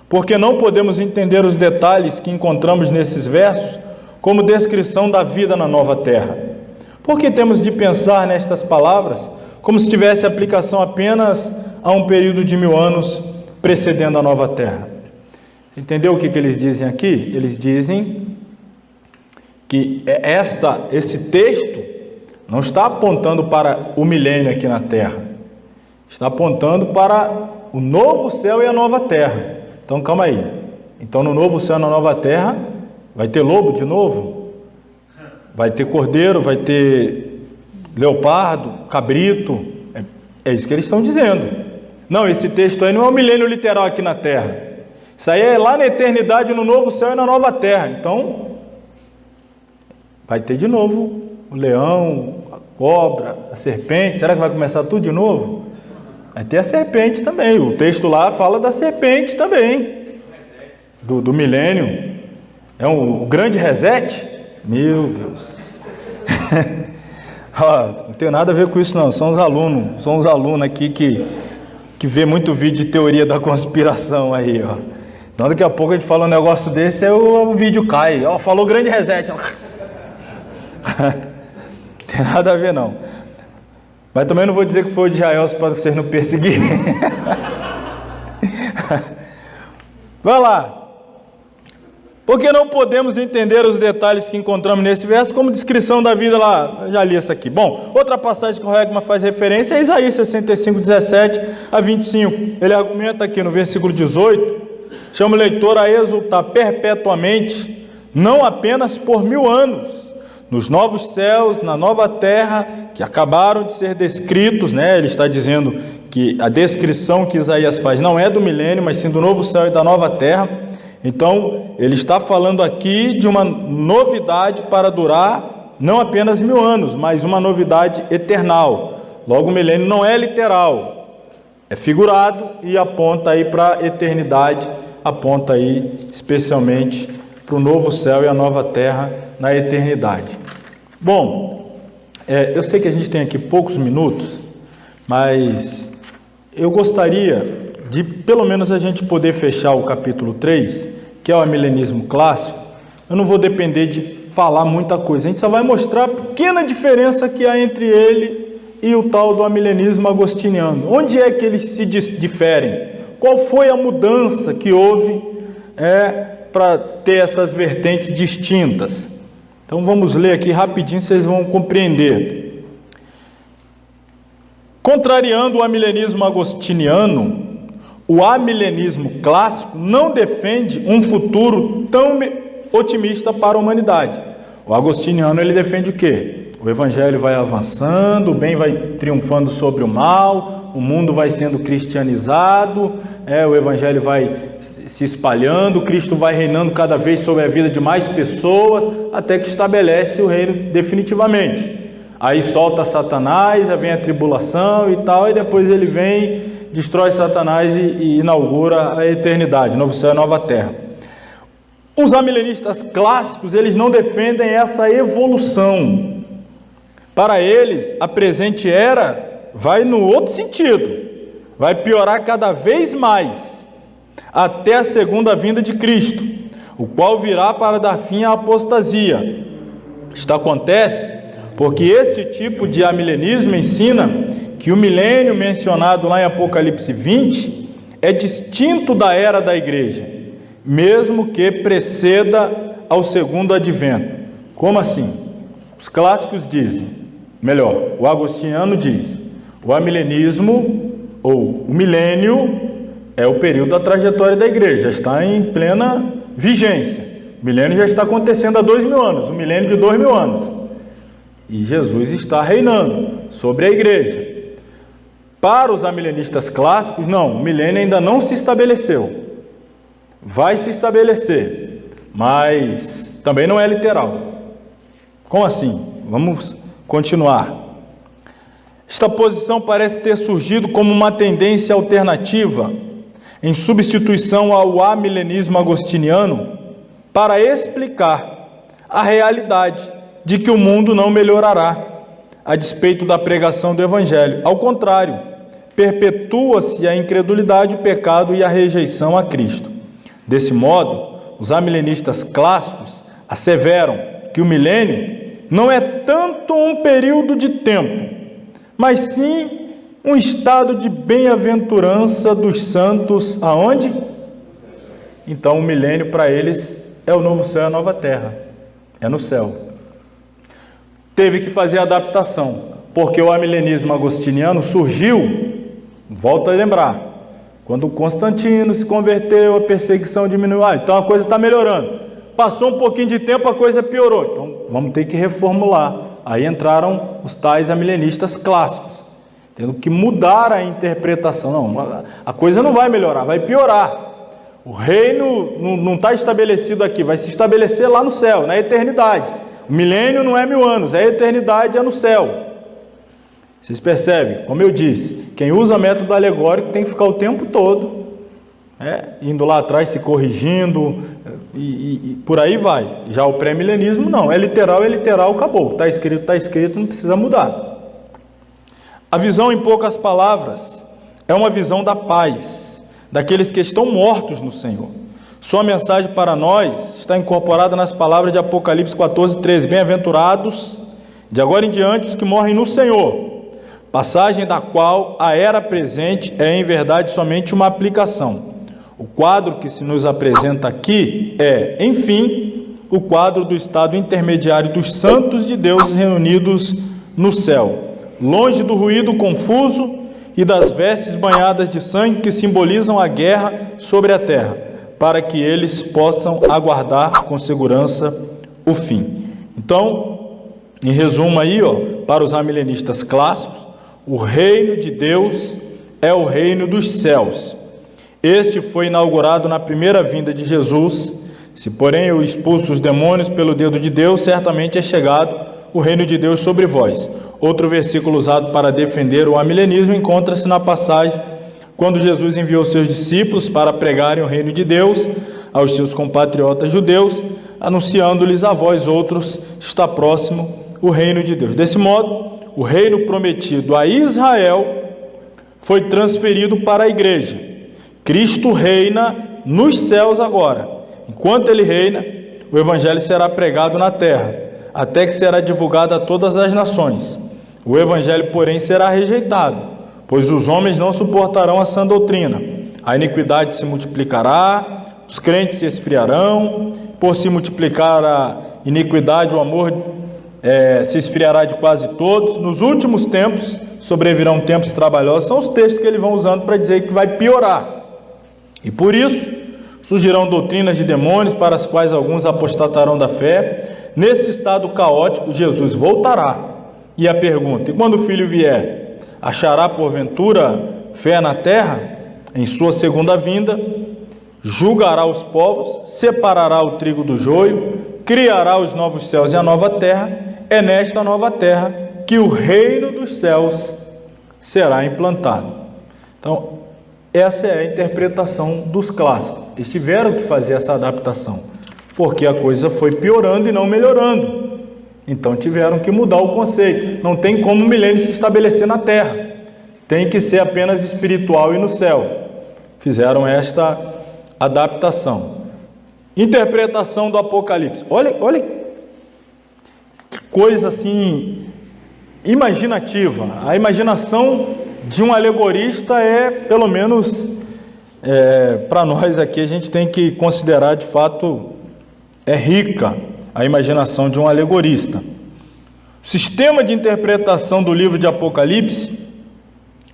porque não podemos entender os detalhes que encontramos nesses versos como descrição da vida na nova terra. Porque temos de pensar nestas palavras como se tivesse aplicação apenas a um período de 1000 anos precedendo a nova terra. Entendeu o que eles dizem aqui? Eles dizem que esse texto não está apontando para o milênio aqui na terra, está apontando para o novo céu e a nova terra. Então calma aí, então no novo céu e na nova terra vai ter lobo de novo? Vai ter cordeiro, vai ter leopardo, cabrito? É isso que eles estão dizendo. Não, esse texto aí não é um milênio literal aqui na terra. Isso aí é lá na eternidade, no novo céu e na nova terra. Então, vai ter de novo o leão, a cobra, a serpente. Será que vai começar tudo de novo? Vai ter a serpente também. O texto lá fala da serpente também. Do milênio. É o grande reset? Meu Deus. Não tem nada a ver com isso não. São os alunos aqui que vê muito vídeo de teoria da conspiração aí, ó. Então daqui a pouco a gente fala um negócio desse, aí o vídeo cai. Ó, falou grande reset. Tem nada a ver não. Mas também não vou dizer que foi o de Israel para vocês não perseguirem. Vai lá. Porque não podemos entender os detalhes que encontramos nesse verso como descrição da vida lá. Eu já li isso aqui. Bom, outra passagem que o Hegman faz referência é Isaías 65, 17 a 25. Ele argumenta aqui no versículo 18, chama o leitor a exultar perpetuamente, não apenas por 1000 anos, nos novos céus, na nova terra, que acabaram de ser descritos, né? Ele está dizendo que a descrição que Isaías faz não é do milênio, mas sim do novo céu e da nova terra. Então, ele está falando aqui de uma novidade para durar não apenas 1000 anos, mas uma novidade eternal. Logo, o milênio não é literal, é figurado e aponta aí para a eternidade, aponta aí especialmente para o novo céu e a nova terra na eternidade. Bom, eu sei que a gente tem aqui poucos minutos, mas eu gostaria de pelo menos a gente poder fechar o capítulo 3, que é o amilenismo clássico. Eu não vou depender de falar muita coisa, a gente só vai mostrar a pequena diferença que há entre ele e o tal do amilenismo agostiniano. Onde é que eles se diferem? Qual foi a mudança que houve para ter essas vertentes distintas? Então vamos ler aqui rapidinho, vocês vão compreender. Contrariando o amilenismo agostiniano, o amilenismo clássico não defende um futuro tão otimista para a humanidade. O agostiniano, ele defende o quê? O evangelho vai avançando, o bem vai triunfando sobre o mal, o mundo vai sendo cristianizado, o evangelho vai se espalhando, Cristo vai reinando cada vez sobre a vida de mais pessoas, até que estabelece o reino definitivamente. Aí solta Satanás, aí vem a tribulação e tal, e depois ele vem, destrói Satanás e inaugura a eternidade, novo céu e nova terra. Os amilenistas clássicos, eles não defendem essa evolução. Para eles, a presente era vai no outro sentido, vai piorar cada vez mais, até a segunda vinda de Cristo, o qual virá para dar fim à apostasia. Isto acontece porque este tipo de amilenismo ensina que o milênio mencionado lá em Apocalipse 20 é distinto da era da igreja, mesmo que preceda ao segundo advento. Como assim? Os clássicos dizem, melhor, o agostiniano diz, o amilenismo ou o milênio é o período da trajetória da igreja, já está em plena vigência. O milênio já está acontecendo há 2000 anos, o milênio de 2000 anos. E Jesus está reinando sobre a igreja. Para os amilenistas clássicos, não, o milênio ainda não se estabeleceu. Vai se estabelecer, mas também não é literal. Como assim? Vamos continuar. Esta posição parece ter surgido como uma tendência alternativa, em substituição ao amilenismo agostiniano, para explicar a realidade de que o mundo não melhorará, a despeito da pregação do Evangelho. Ao contrário, perpetua-se a incredulidade, o pecado e a rejeição a Cristo. Desse modo, os amilenistas clássicos asseveram que o milênio não é tanto um período de tempo, mas sim um estado de bem-aventurança dos santos, aonde? Então o milênio para eles é o novo céu e a nova terra, é no céu. Teve que fazer adaptação, porque o amilenismo agostiniano surgiu, volta a lembrar, quando Constantino se converteu, a perseguição diminuiu, então a coisa está melhorando. Passou um pouquinho de tempo, a coisa piorou, então vamos ter que reformular. Aí entraram os tais amilenistas clássicos, tendo que mudar a interpretação. Não, a coisa não vai melhorar, vai piorar. O reino não está estabelecido aqui, vai se estabelecer lá no céu, na eternidade. O milênio não é 1000 anos, a eternidade é no céu. Vocês percebem? Como eu disse, quem usa método alegórico tem que ficar o tempo todo indo lá atrás, se corrigindo, e por aí vai. Já o pré-milenismo não, é literal, acabou. Está escrito, não precisa mudar. A visão, em poucas palavras, é uma visão da paz, daqueles que estão mortos no Senhor. Sua mensagem para nós está incorporada nas palavras de Apocalipse 14:13. Bem-aventurados, de agora em diante, os que morrem no Senhor, passagem da qual a era presente é, em verdade, somente uma aplicação. O quadro que se nos apresenta aqui é, enfim, o quadro do estado intermediário dos santos de Deus reunidos no céu, longe do ruído confuso e das vestes banhadas de sangue que simbolizam a guerra sobre a terra, para que eles possam aguardar com segurança o fim. Então, em resumo aí, para os amilenistas clássicos, o reino de Deus é o reino dos céus. Este foi inaugurado na primeira vinda de Jesus. Se, porém, eu expulso os demônios pelo dedo de Deus, certamente é chegado o reino de Deus sobre vós. Outro versículo usado para defender o amilenismo encontra-se na passagem quando Jesus enviou seus discípulos para pregarem o reino de Deus aos seus compatriotas judeus, anunciando-lhes: a vós outros está próximo o reino de Deus. Desse modo, o reino prometido a Israel foi transferido para a igreja. Cristo reina nos céus agora. Enquanto ele reina, o evangelho será pregado na terra, até que será divulgado a todas as nações. O evangelho, porém, será rejeitado, pois os homens não suportarão a sã doutrina. A iniquidade se multiplicará, os crentes se esfriarão. Por se multiplicar a iniquidade, o amor se esfriará de quase todos. Nos últimos tempos sobrevirão tempos trabalhosos. São os textos que eles vão usando para dizer que vai piorar. E por isso surgirão doutrinas de demônios, para as quais alguns apostatarão da fé. Nesse estado caótico, Jesus voltará. E a pergunta: e quando o Filho vier, achará porventura fé na terra? Em sua segunda vinda, julgará os povos, separará o trigo do joio, criará os novos céus e a nova terra. É nesta nova terra que o reino dos céus será implantado. Então, essa é a interpretação dos clássicos. Eles tiveram que fazer essa adaptação, porque a coisa foi piorando e não melhorando. Então tiveram que mudar o conceito. Não tem como o milênio se estabelecer na terra. Tem que ser apenas espiritual e no céu. Fizeram esta adaptação. Interpretação do Apocalipse. Olha que coisa assim imaginativa. A imaginação de um alegorista é, pelo menos para nós aqui, a gente tem que considerar, de fato, é rica a imaginação de um alegorista. O sistema de interpretação do livro de Apocalipse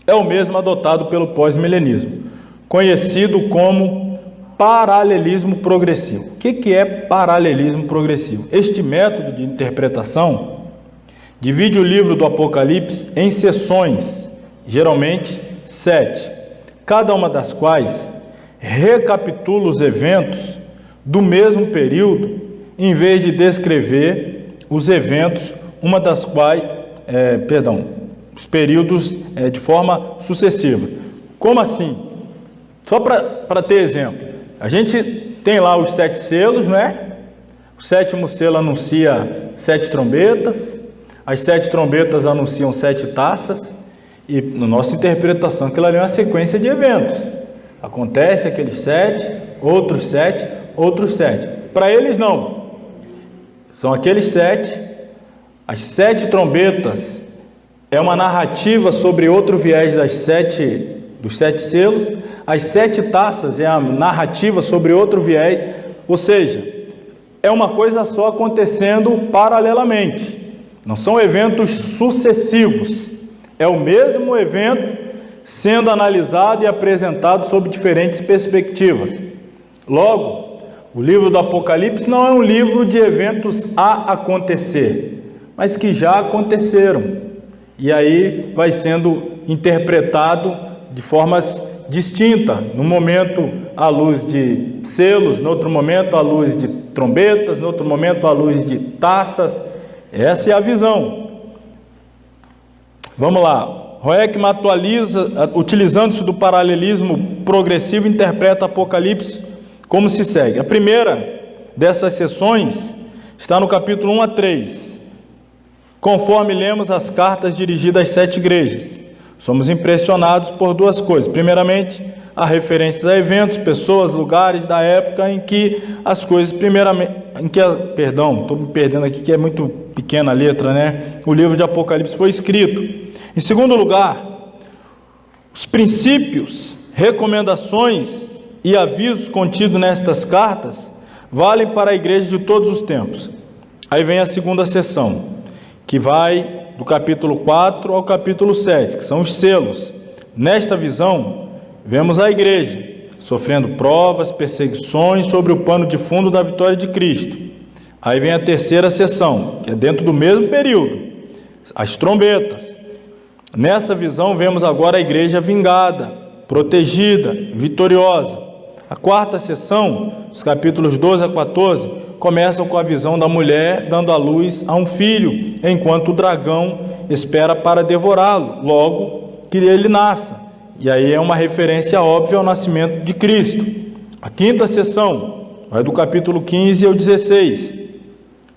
é o mesmo adotado pelo pós-milenismo, conhecido como paralelismo progressivo. O que é paralelismo progressivo? Este método de interpretação divide o livro do Apocalipse em seções, geralmente 7, cada uma das quais recapitula os eventos do mesmo período, em vez de descrever os eventos, uma das quais, os períodos de forma sucessiva. Como assim? Só para ter exemplo, a gente tem lá os 7 selos, né? O 7º selo anuncia 7 trombetas, as 7 trombetas anunciam 7 taças, e na nossa interpretação aquilo ali é uma sequência de eventos. Acontece aqueles 7, outros 7, outros 7. Para eles não. São aqueles 7, as 7 trombetas é uma narrativa sobre outro viés dos 7 selos, as 7 taças é a narrativa sobre outro viés, ou seja, é uma coisa só acontecendo paralelamente, não são eventos sucessivos, é o mesmo evento sendo analisado e apresentado sob diferentes perspectivas. Logo, o livro do Apocalipse não é um livro de eventos a acontecer, mas que já aconteceram. E aí vai sendo interpretado de formas distintas. No momento à luz de selos, no outro momento à luz de trombetas, no outro momento à luz de taças. Essa é a visão. Vamos lá. Roeckman atualiza, utilizando-se do paralelismo progressivo, interpreta Apocalipse como se segue. A primeira dessas sessões está no capítulo 1 a 3. Conforme lemos as cartas dirigidas às 7 igrejas, somos impressionados por duas coisas. Primeiramente, há referências a eventos, pessoas, lugares da época em que as coisas, primeiramente, estou me perdendo aqui que é muito pequena a letra, né? O livro de Apocalipse foi escrito. Em segundo lugar, os princípios, recomendações e avisos contidos nestas cartas valem para a igreja de todos os tempos. Aí vem a segunda seção, que vai do capítulo 4 ao capítulo 7, que são os selos. Nesta visão, vemos a igreja sofrendo provas, perseguições sobre o pano de fundo da vitória de Cristo. Aí vem a terceira seção, que é dentro do mesmo período, as trombetas. Nessa visão, vemos agora a igreja vingada, protegida, vitoriosa. A quarta seção, os capítulos 12 a 14, começam com a visão da mulher dando à luz a um filho, enquanto o dragão espera para devorá-lo, logo que ele nasça. E aí é uma referência óbvia ao nascimento de Cristo. A quinta seção vai do capítulo 15 ao 16.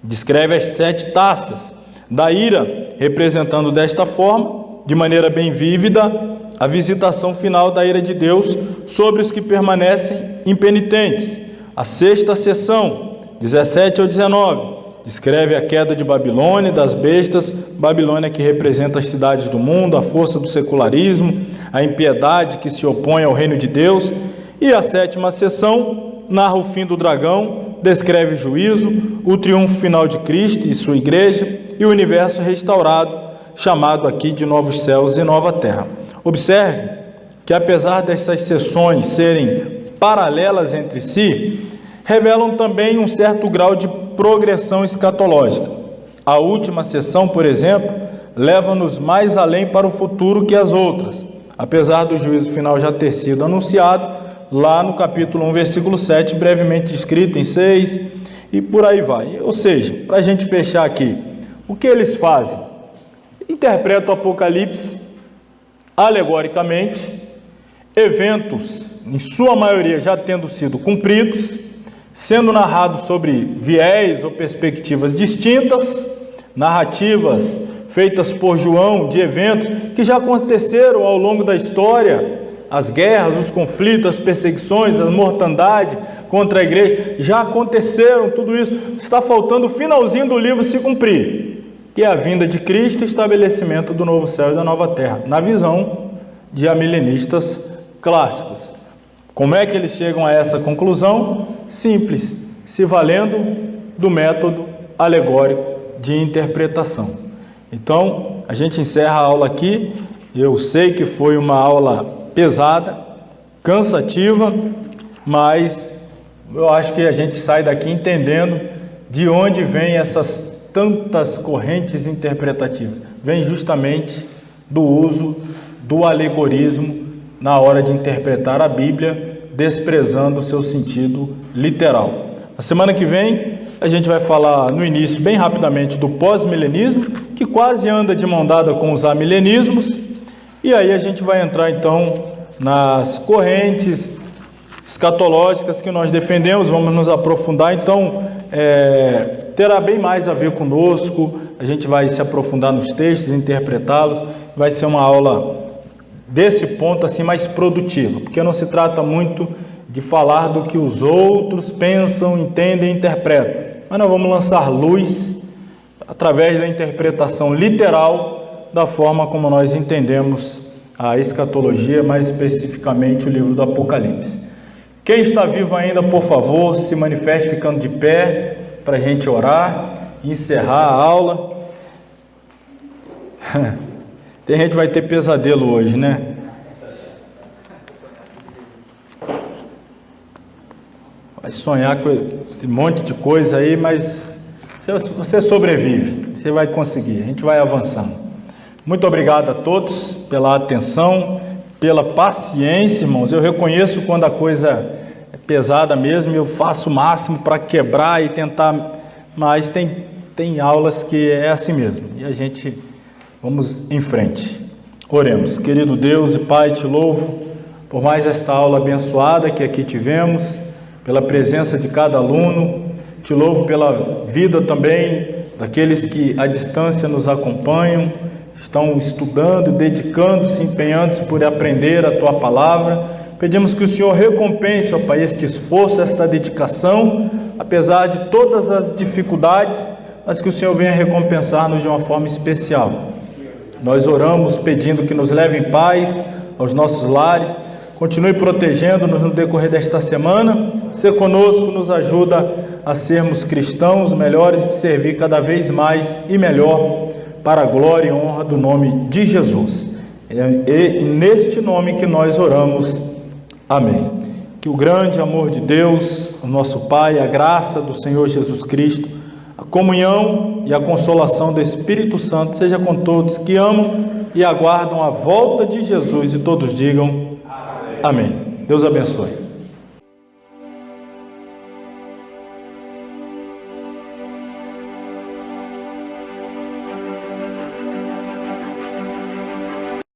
Descreve as 7 taças da ira, representando desta forma, de maneira bem vívida, a visitação final da ira de Deus sobre os que permanecem impenitentes. A sexta seção, 17 ao 19, descreve a queda de Babilônia, das bestas, Babilônia que representa as cidades do mundo, a força do secularismo, a impiedade que se opõe ao reino de Deus. E a sétima seção narra o fim do dragão, descreve o juízo, o triunfo final de Cristo e sua igreja e o universo restaurado, chamado aqui de novos céus e nova terra. Observe que apesar dessas seções serem paralelas entre si, revelam também um certo grau de progressão escatológica. A última seção, por exemplo, leva-nos mais além para o futuro que as outras, apesar do juízo final já ter sido anunciado lá no capítulo 1, versículo 7, brevemente descrito em 6, e por aí vai. Ou seja, para a gente fechar aqui, o que eles fazem? Interpretam o Apocalipse alegoricamente, eventos, em sua maioria, já tendo sido cumpridos, sendo narrados sobre viés ou perspectivas distintas, narrativas feitas por João de eventos que já aconteceram ao longo da história, as guerras, os conflitos, as perseguições, a mortandade contra a igreja, já aconteceram tudo isso. Está faltando o finalzinho do livro se cumprir, que é a vinda de Cristo e o estabelecimento do novo céu e da nova terra, na visão de amilenistas clássicos. Como é que eles chegam a essa conclusão? Simples, se valendo do método alegórico de interpretação. Então, a gente encerra a aula aqui. Eu sei que foi uma aula pesada, cansativa, mas eu acho que a gente sai daqui entendendo de onde vêm essas tantas correntes interpretativas. Vem justamente do uso do alegorismo na hora de interpretar a Bíblia, desprezando o seu sentido literal. Na semana que vem, a gente vai falar no início, bem rapidamente, do pós-milenismo, que quase anda de mão dada com os amilenismos, e aí a gente vai entrar então nas correntes escatológicas que nós defendemos, vamos nos aprofundar, então terá bem mais a ver conosco, a gente vai se aprofundar nos textos, interpretá-los, vai ser uma aula desse ponto assim mais produtiva, porque não se trata muito de falar do que os outros pensam, entendem e interpretam, mas nós vamos lançar luz através da interpretação literal da forma como nós entendemos a escatologia, mais especificamente o livro do Apocalipse. Quem está vivo ainda, por favor, se manifeste ficando de pé para a gente orar e encerrar a aula. Tem gente que vai ter pesadelo hoje, né? Vai sonhar com esse monte de coisa aí, mas você sobrevive, você vai conseguir, a gente vai avançando. Muito obrigado a todos pela atenção, pela paciência, irmãos. Eu reconheço quando a coisa é pesada mesmo, eu faço o máximo para quebrar e tentar, mas tem aulas que é assim mesmo, e a gente vamos em frente. Oremos. Querido Deus e Pai, te louvo por mais esta aula abençoada que aqui tivemos, pela presença de cada aluno, te louvo pela vida também daqueles que à distância nos acompanham, estão estudando, dedicando-se, empenhando-se por aprender a Tua Palavra. Pedimos que o Senhor recompense, ó Pai, este esforço, esta dedicação, apesar de todas as dificuldades, mas que o Senhor venha recompensar-nos de uma forma especial. Nós oramos pedindo que nos leve em paz aos nossos lares, continue protegendo-nos no decorrer desta semana, ser conosco, nos ajuda a sermos cristãos melhores, de servir cada vez mais e melhor para a glória e honra do nome de Jesus. E neste nome que nós oramos, amém. Que o grande amor de Deus, o nosso Pai, a graça do Senhor Jesus Cristo, a comunhão e a consolação do Espírito Santo seja com todos que amam e aguardam a volta de Jesus, e todos digam amém. Deus abençoe.